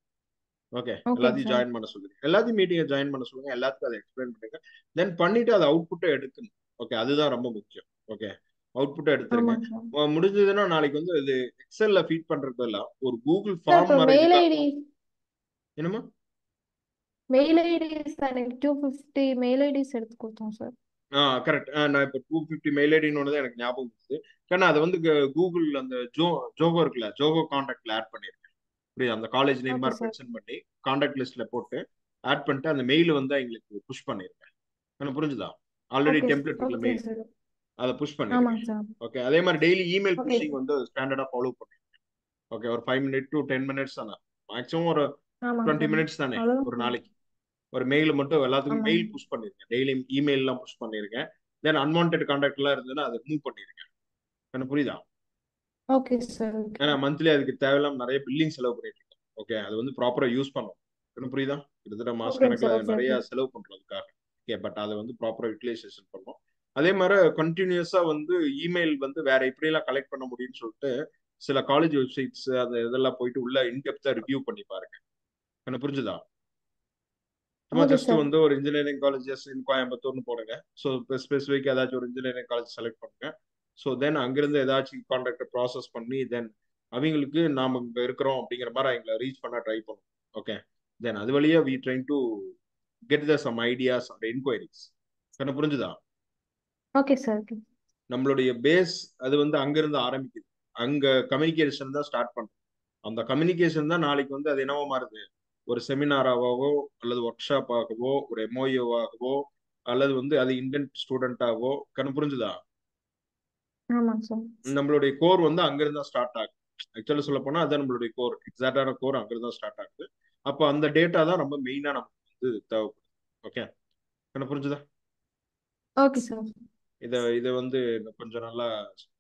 ஓகே, ஓகேங்க எல்லாத்தையும் சார். ஜாயின் பண்ண சொல்லுங்க, எல்லாத்தையும் மீட்டிங்கை ஜாயின் பண்ண சொல்லுங்க, எல்லாத்துக்கும் அதை எக்ஸ்பிளைன் பண்ணுங்க. தென் பண்ணிட்டு அதை அவுட்புட்டை எடுக்கணும். ஓகே, அதுதான் ரொம்ப முக்கியம். ஓகே, அவுட்புட்டை எடுத்துருங்க. ஆமாங்க சார். முடிஞ்சதுன்னா நாளைக்கு வந்து இது எக்ஸல்ல ஃபீட் பண்றது இல்ல, ஒரு கூகுள் சார் ஃபார்ம் இப்போ மாதிரி மெயில் இருக்கா? ஐடி என்னமா? மெயில் ஐடிஸ் எனக்கு 250 மெயில் ஐடிஸ் எடுத்து கொடுத்தோம் சார். கரெக்ட். நான் இப்போ 250 மெயில் ஐடின்னு தான் எனக்கு ஞாபகம் இருந்தது. ஏன்னா அதை வந்து கூகுள் அந்த ஜோகோ இருக்குல்ல, ஜோகோ கான்டாக்ட்ல ஆட் பண்ணிருக்கேன். புரியுது? அந்த காலேஜ் நேம் ஓகே மாதிரி சார். மென்ஷன் பண்ணி கான்டாக்ட் லிஸ்ட்ல போட்டு ஆட் பண்ணிட்டு அந்த மெயில் வந்து எங்களுக்கு புஷ் பண்ணிருக்கேன். எனக்கு புரிஞ்சுதா? ஆல்ரெடி ஓகே டெம்ப்ளேட் இருக்குல்ல ஓகே மெயில், சார். அதை புஷ் பண்ணிருக்கேன். ஆமாங்க சார். ஓகே, அதே மாதிரி டெய்லி இமெயில் ஓகே புஷிங் வந்து ஸ்டாண்டர்டா ஃபாலோ பண்ணுங்க. ஓகே, ஒரு 5 minutes to 10 minutes தானே, மேக்ஸிமம் ஒரு ஆமாங்க 20 சார். minutes தானே அவ்வளோதான் ஒரு சார். நாளைக்கு. ஒரு மெயில் மட்டும் எல்லாத்துக்கும் ஆமாங்க. மெயில் புஷ் பண்ணிருங்க, டெய்லி இமெயில்லாம் புஷ் பண்ணிருங்க. தென் அன்வான்ட் கான்டாக்ட் எல்லாம் இருந்ததுன்னா அதை மூவ் பண்ணிருங்க. எனக்கு புரியுதா? Okay sir. ஓகே. ஏன்னா மந்த்லி அதுக்கு தேவையில்லாம நிறைய பில்லிங் செலவு பண்ணிட்டு இருக்கோம். ஓகே, அது வந்து ப்ராப்பரா யூஸ் பண்ணணும். எனக்கு புரியுதா? கிட்டத்தட்ட மாச ஓகேங்க கணக்குல சார். அது ஓகே நிறைய ஓகே. செலவு பண்றதுக்காக. ஓகே, பட் அதை வந்து ப்ராப்பரா யூட்டிலைசேஷன் பண்ணணும். அதே மாதிரி கண்டினியூஸா வந்து இமெயில் வந்து வேற எப்படியெல்லாம் கலெக்ட் பண்ண முடியும்னு சொல்லிட்டு சில காலேஜ் வெப்சைட்ஸ் அந்த இதெல்லாம் போயிட்டு உள்ள இன்டெப்தா ரிவ்யூ பண்ணி பாருங்க. எனக்கு புரிஞ்சுதா? சும்மா ஓகே ஜஸ்ட் சார். வந்து ஒரு இன்ஜினியரிங் காலேஜஸ் இன் கோயம்புத்தூர்னு போடுங்க. ஸோ ஸ்பெசிஃபிக் ஏதாச்சும் ஒரு இன்ஜினியரிங் காலேஜ் செலக்ட் பண்ணுங்க. ஸோ தென் அங்கிருந்து ஏதாச்சும் கான்டாக்டை ப்ராசஸ் பண்ணி தென் அவங்களுக்கு நாம இங்க இருக்கிறோம் அப்படிங்கிற மாதிரி அவங்களை ரீச் பண்ண ட்ரை பண்ணுவோம். ஓகே, தென் அது வழியா we trying to get the some ideas or enquiries. என்ன புரிஞ்சுதா? Okay sir. ஓகே. நம்மளுடைய பேஸ் அது வந்து அங்கிருந்து ஆரம்பிக்குது. அங்க கம்யூனிகேஷன் தான் ஸ்டார்ட் பண்ணும். அந்த கம்யூனிகேஷன் தான் நாளைக்கு வந்து அது என்னவோ மாறுது, ஒரு செமினாராகவோ அல்லது ஒர்க் ஷாப் ஆகவோ ஒரு எம்ஓயூவாகவோ அல்லது வந்து அது இன்டென்ட் ஸ்டூடெண்டாகவோ. கண்ணு புரிஞ்சுதா? ஆமாங்க சார். நம்மளுடைய கோர் வந்து அங்கிருந்து தான் ஸ்டார்ட் ஆகுது. ஆக்சுவலா சொல்ல போனா அதான் நம்மளுடைய கோர், எக்ஸாக்டான கோர் அங்கிருந்து தான் ஸ்டார்ட் ஆகுது. அப்போ அந்த டேட்டா தான் ரொம்ப மெயினா நமக்கு வந்து தேவைப்படுது. ஓகே, கண்ணு புரிஞ்சுதா? Okay sir. இதை வந்து கொஞ்சம் நல்லா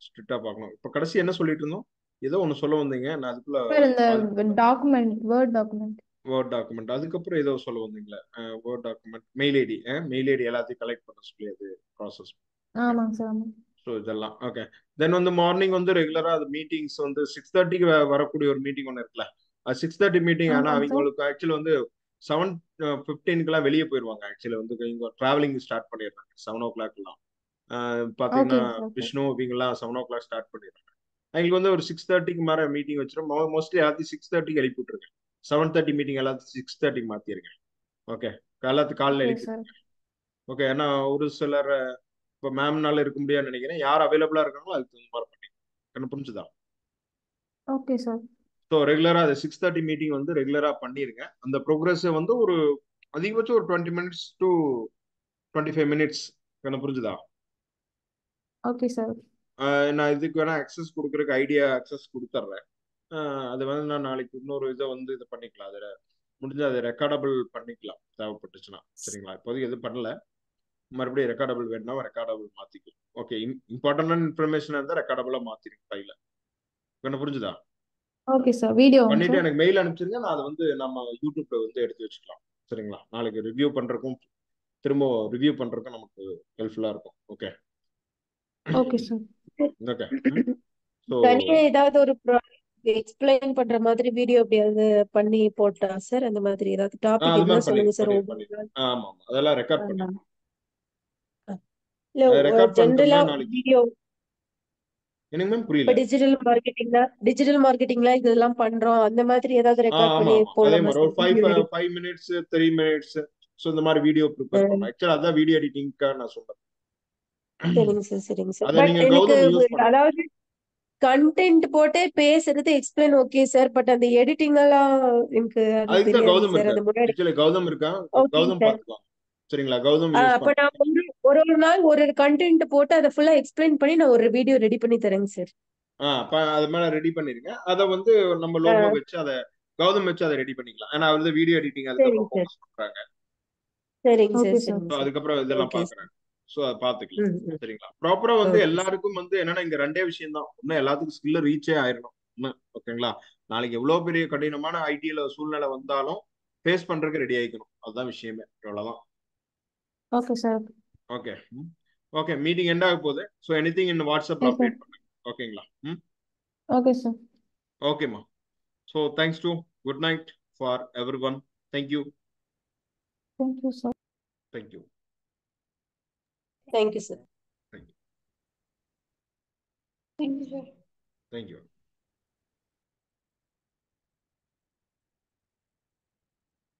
ஸ்ட்ரிக்டா பார்க்கணும். இப்போ கடைசி என்ன சொல்லிட்டு இருந்தோம்? ஏதோ ஒன்று சொல்ல வந்தீங்க, நான் அதுக்குள்ள சார் இந்த பாதி document, word document. Word document, அதுக்கப்புறம் ஏதோ சொல்ல வந்தீங்களே, word document, mail ID, mail ID எல்லாத்தையும் கலெக்ட் பண்ண சொல்லி அது ப்ராசஸ். ஆமாங்க சார். ஆமாங்க. ஸோ இதெல்லாம் ஓகே. தென் வந்து மார்னிங் வந்து ரெகுலரா அது மீட்டிங்ஸ் வந்து 6:30க்கு வரக்கூடிய ஒரு மீட்டிங் ஒன்று இருக்குல்ல, அது 6:30 மீட்டிங். ஆனால் ஆமாங்க சார். அவங்களுக்கு ஆக்சுவலி வந்து 7:15க்குலாம் வெளியே போயிடுவாங்க. ஆக்சுவலி வந்து இவங்க டிராவலிங் ஸ்டார்ட் பண்ணிடுறாங்க 7 o'clockலாம். பார்த்தீங்கன்னா ஓகேங்க சார். ஓகே. விஷ்ணு இவங்கெல்லாம் 7 o'clock ஸ்டார்ட் பண்ணிடுறாங்க. அவங்களுக்கு வந்து ஒரு 6:30க்கு மேலே மீட்டிங் வச்சிடும். மோஸ்ட்லி எல்லாத்தையும் 6:30க்கு எழுப்பி விட்டுருங்க. 7:30 மீட்டிங் எல்லாத்தையும் 6:30க்கு மாத்திருங்க. ஓகே, எல்லாத்துக்கும் காலைல ஓகே எழுப்பி சார். விட்டுருங்க. ஓகே, ஏன்னா ஒரு சிலர் இப்போ மேம்னால இருக்க முடியாதுன்னு நினைக்கிறேன். யார் அவைலபிளா இருக்காங்களோ அதுக்கு தகுந்த மாதிரி பண்ணிக்கலாம். எனக்கு புரிஞ்சுதா? Okay sir. ஸோ ரெகுலரா அது 6:30 மீட்டிங் வந்து ரெகுலரா பண்ணிருங்க. அந்த ப்ரோக்ரஸ் வந்து ஒரு அதிகபட்சம் ஒரு 20 minutes to 25 minutes. எனக்கு புரிஞ்சுதா? Okay sir. நான் இதுக்கு வேணா அக்சஸ் கொடுக்குறதுக்கு ஐடியா அக்சஸ் கொடுத்துட்றேன். அது வந்து நான் நாளைக்கு இன்னொரு இதை வந்து இது பண்ணிக்கலாம். அதில் முடிஞ்சு அதை ரெக்கார்டபிள் பண்ணிக்கலாம் தேவைப்பட்டுச்சுன்னா. சரிங்களா? இப்போதைக்கு எதுவும் பண்ணல. மறுபடியும் ரெக்கார்டபிள் வேணும்னா ரெக்கார்டபிள் மாத்திக்கலாம். ஓகே, இம்பார்ட்டன்டான இன்ஃபர்மேஷன் இருந்தால் ரெக்கார்டபிளா மாத்திருங்க ஃபைல. என்ன புரிஞ்சுதா? Okay sir. வீடியோங்க பண்ணிட்டு சார். எனக்கு மெயில் அனுப்பிச்சிருங்க. நான் அதை வந்து நம்ம யூடியூப்ல வந்து எடுத்து வச்சுக்கலாம். சரிங்களா? நாளைக்கு ரிவ்யூ பண்றதுக்கும் திரும்ப ரிவ்யூ பண்றதுக்கும் நமக்கு ஹெல்ப்ஃபுல்லா இருக்கும். Okay okay sir. Okay. So தனியா ஏதாவது ஒரு எக்ஸ்பிளைன் பண்ற மாதிரி வீடியோ எப்படியாவது பண்ணி போட்டா சார், அந்த மாதிரி ஏதாவது டாபிக் அது இருந்தா மாதிரி சொல்லுங்க சார். பண்ணிடு. ஆமா ஆமா, அதெல்லாம் ரெக்கார்ட் பண்ணி இல்ல ரெக்கார்ட் ஜென்ரலா பண்ணிட்டோம்னா நாளைக்கு. வீடியோ எனக்கு மேம் இப்ப புரியல. டிஜிட்டல் மார்க்கெட்டிங்ல இதெல்லாம் பண்றோம், அந்த மாதிரி ஏதாவது ரெக்கார்ட் ஆமா பண்ணி ஆமா, அதே போடலாமா மாதிரி ஒரு sir? Video 5 minutes 3 minutes. So இந்த மாதிரி வீடியோ ப்ரிப்பேர் பண்ணணும். ஆக்சுவலா அதான் வீடியோ எடிட்டிங்காக நான் சொல்றேன். சரிங்க சார், சரிங்க சார். அதை பட் நீங்க எனக்கு கௌதம் யூஸ் பண்ணலாம். அதாவது கண்டென்ட் போட்டே பேசுறது எக்ஸ்பிளைன் ஓகே சார், பட் அந்த எடிட்டிங் எல்லாம் எனக்கு அது அதுக்கு தான் தெரியாதுங்க கௌதம் சார். இருக்காரு. அது முன்னாடி ஆக்சுவலி கௌதம் இருக்கான், ஓகேங்க கௌதம் சார். பார்த்துக்கலாம். சரிங்களா? கௌதம் யூஸ் அப்ப பண்ணலாம். நான் ஒரு ஒரு நாள் ஒரு கண்டென்ட் போட்டு அதை ஃபுல்லா எக்ஸ்பிளைன் பண்ணி நான் ஒரு வீடியோ ரெடி பண்ணி தரேங்க சார். அது மேல ரெடி பண்ணிருங்க. அதை வந்து நம்ம லோகோ வச்சு அதை கௌதம் வச்சு அதை ரெடி பண்ணிக்கலாம். ஏன்னா அவர் வந்து வீடியோ எடிட்டிங் அதுக்கப்புறம் சரிங்க சார், ஃபோக்கஸ் பண்றாங்க. சரிங்க சார், ஓகே சார். சரிங்க ஸோ சார். அதுக்கப்புறம் இதெல்லாம் ஓகே சார். பாக்குறாங்க. ஸோ அதை பார்த்துக்கலாம். ம் ம். சரிங்களா? ப்ராப்பரா வந்து ஓகே சார். எல்லாருக்கும் வந்து என்னன்னா இங்க ரெண்டே விஷயம் தான். ஒன்னும் எல்லாத்துக்கும் ஸ்கில்ல ரீச்சே ஆயிடணும். ஓகேங்களா? நாளைக்கு எவ்வளவு பெரிய கடினமான ஐடியில சூழ்நிலை வந்தாலும் ஃபேஸ் பண்றதுக்கு ரெடி ஆயிக்கணும். அதுதான் விஷயமே. அவ்வளவுதான். Okay sir. Okay okay, meeting end ஆக போகுது. ஸோ எனிதிங் இன் வாட்ஸ்அப்ல ஓகே அப்டேட் பண்ணுங்க. ஓகேங்களா? Okay sir. ஓகேம்மா. So thanks to good night for everyone. Thank you. Thank you sir. Thank you. Thank you sir. Thank you. Thank you, sir. Thank you.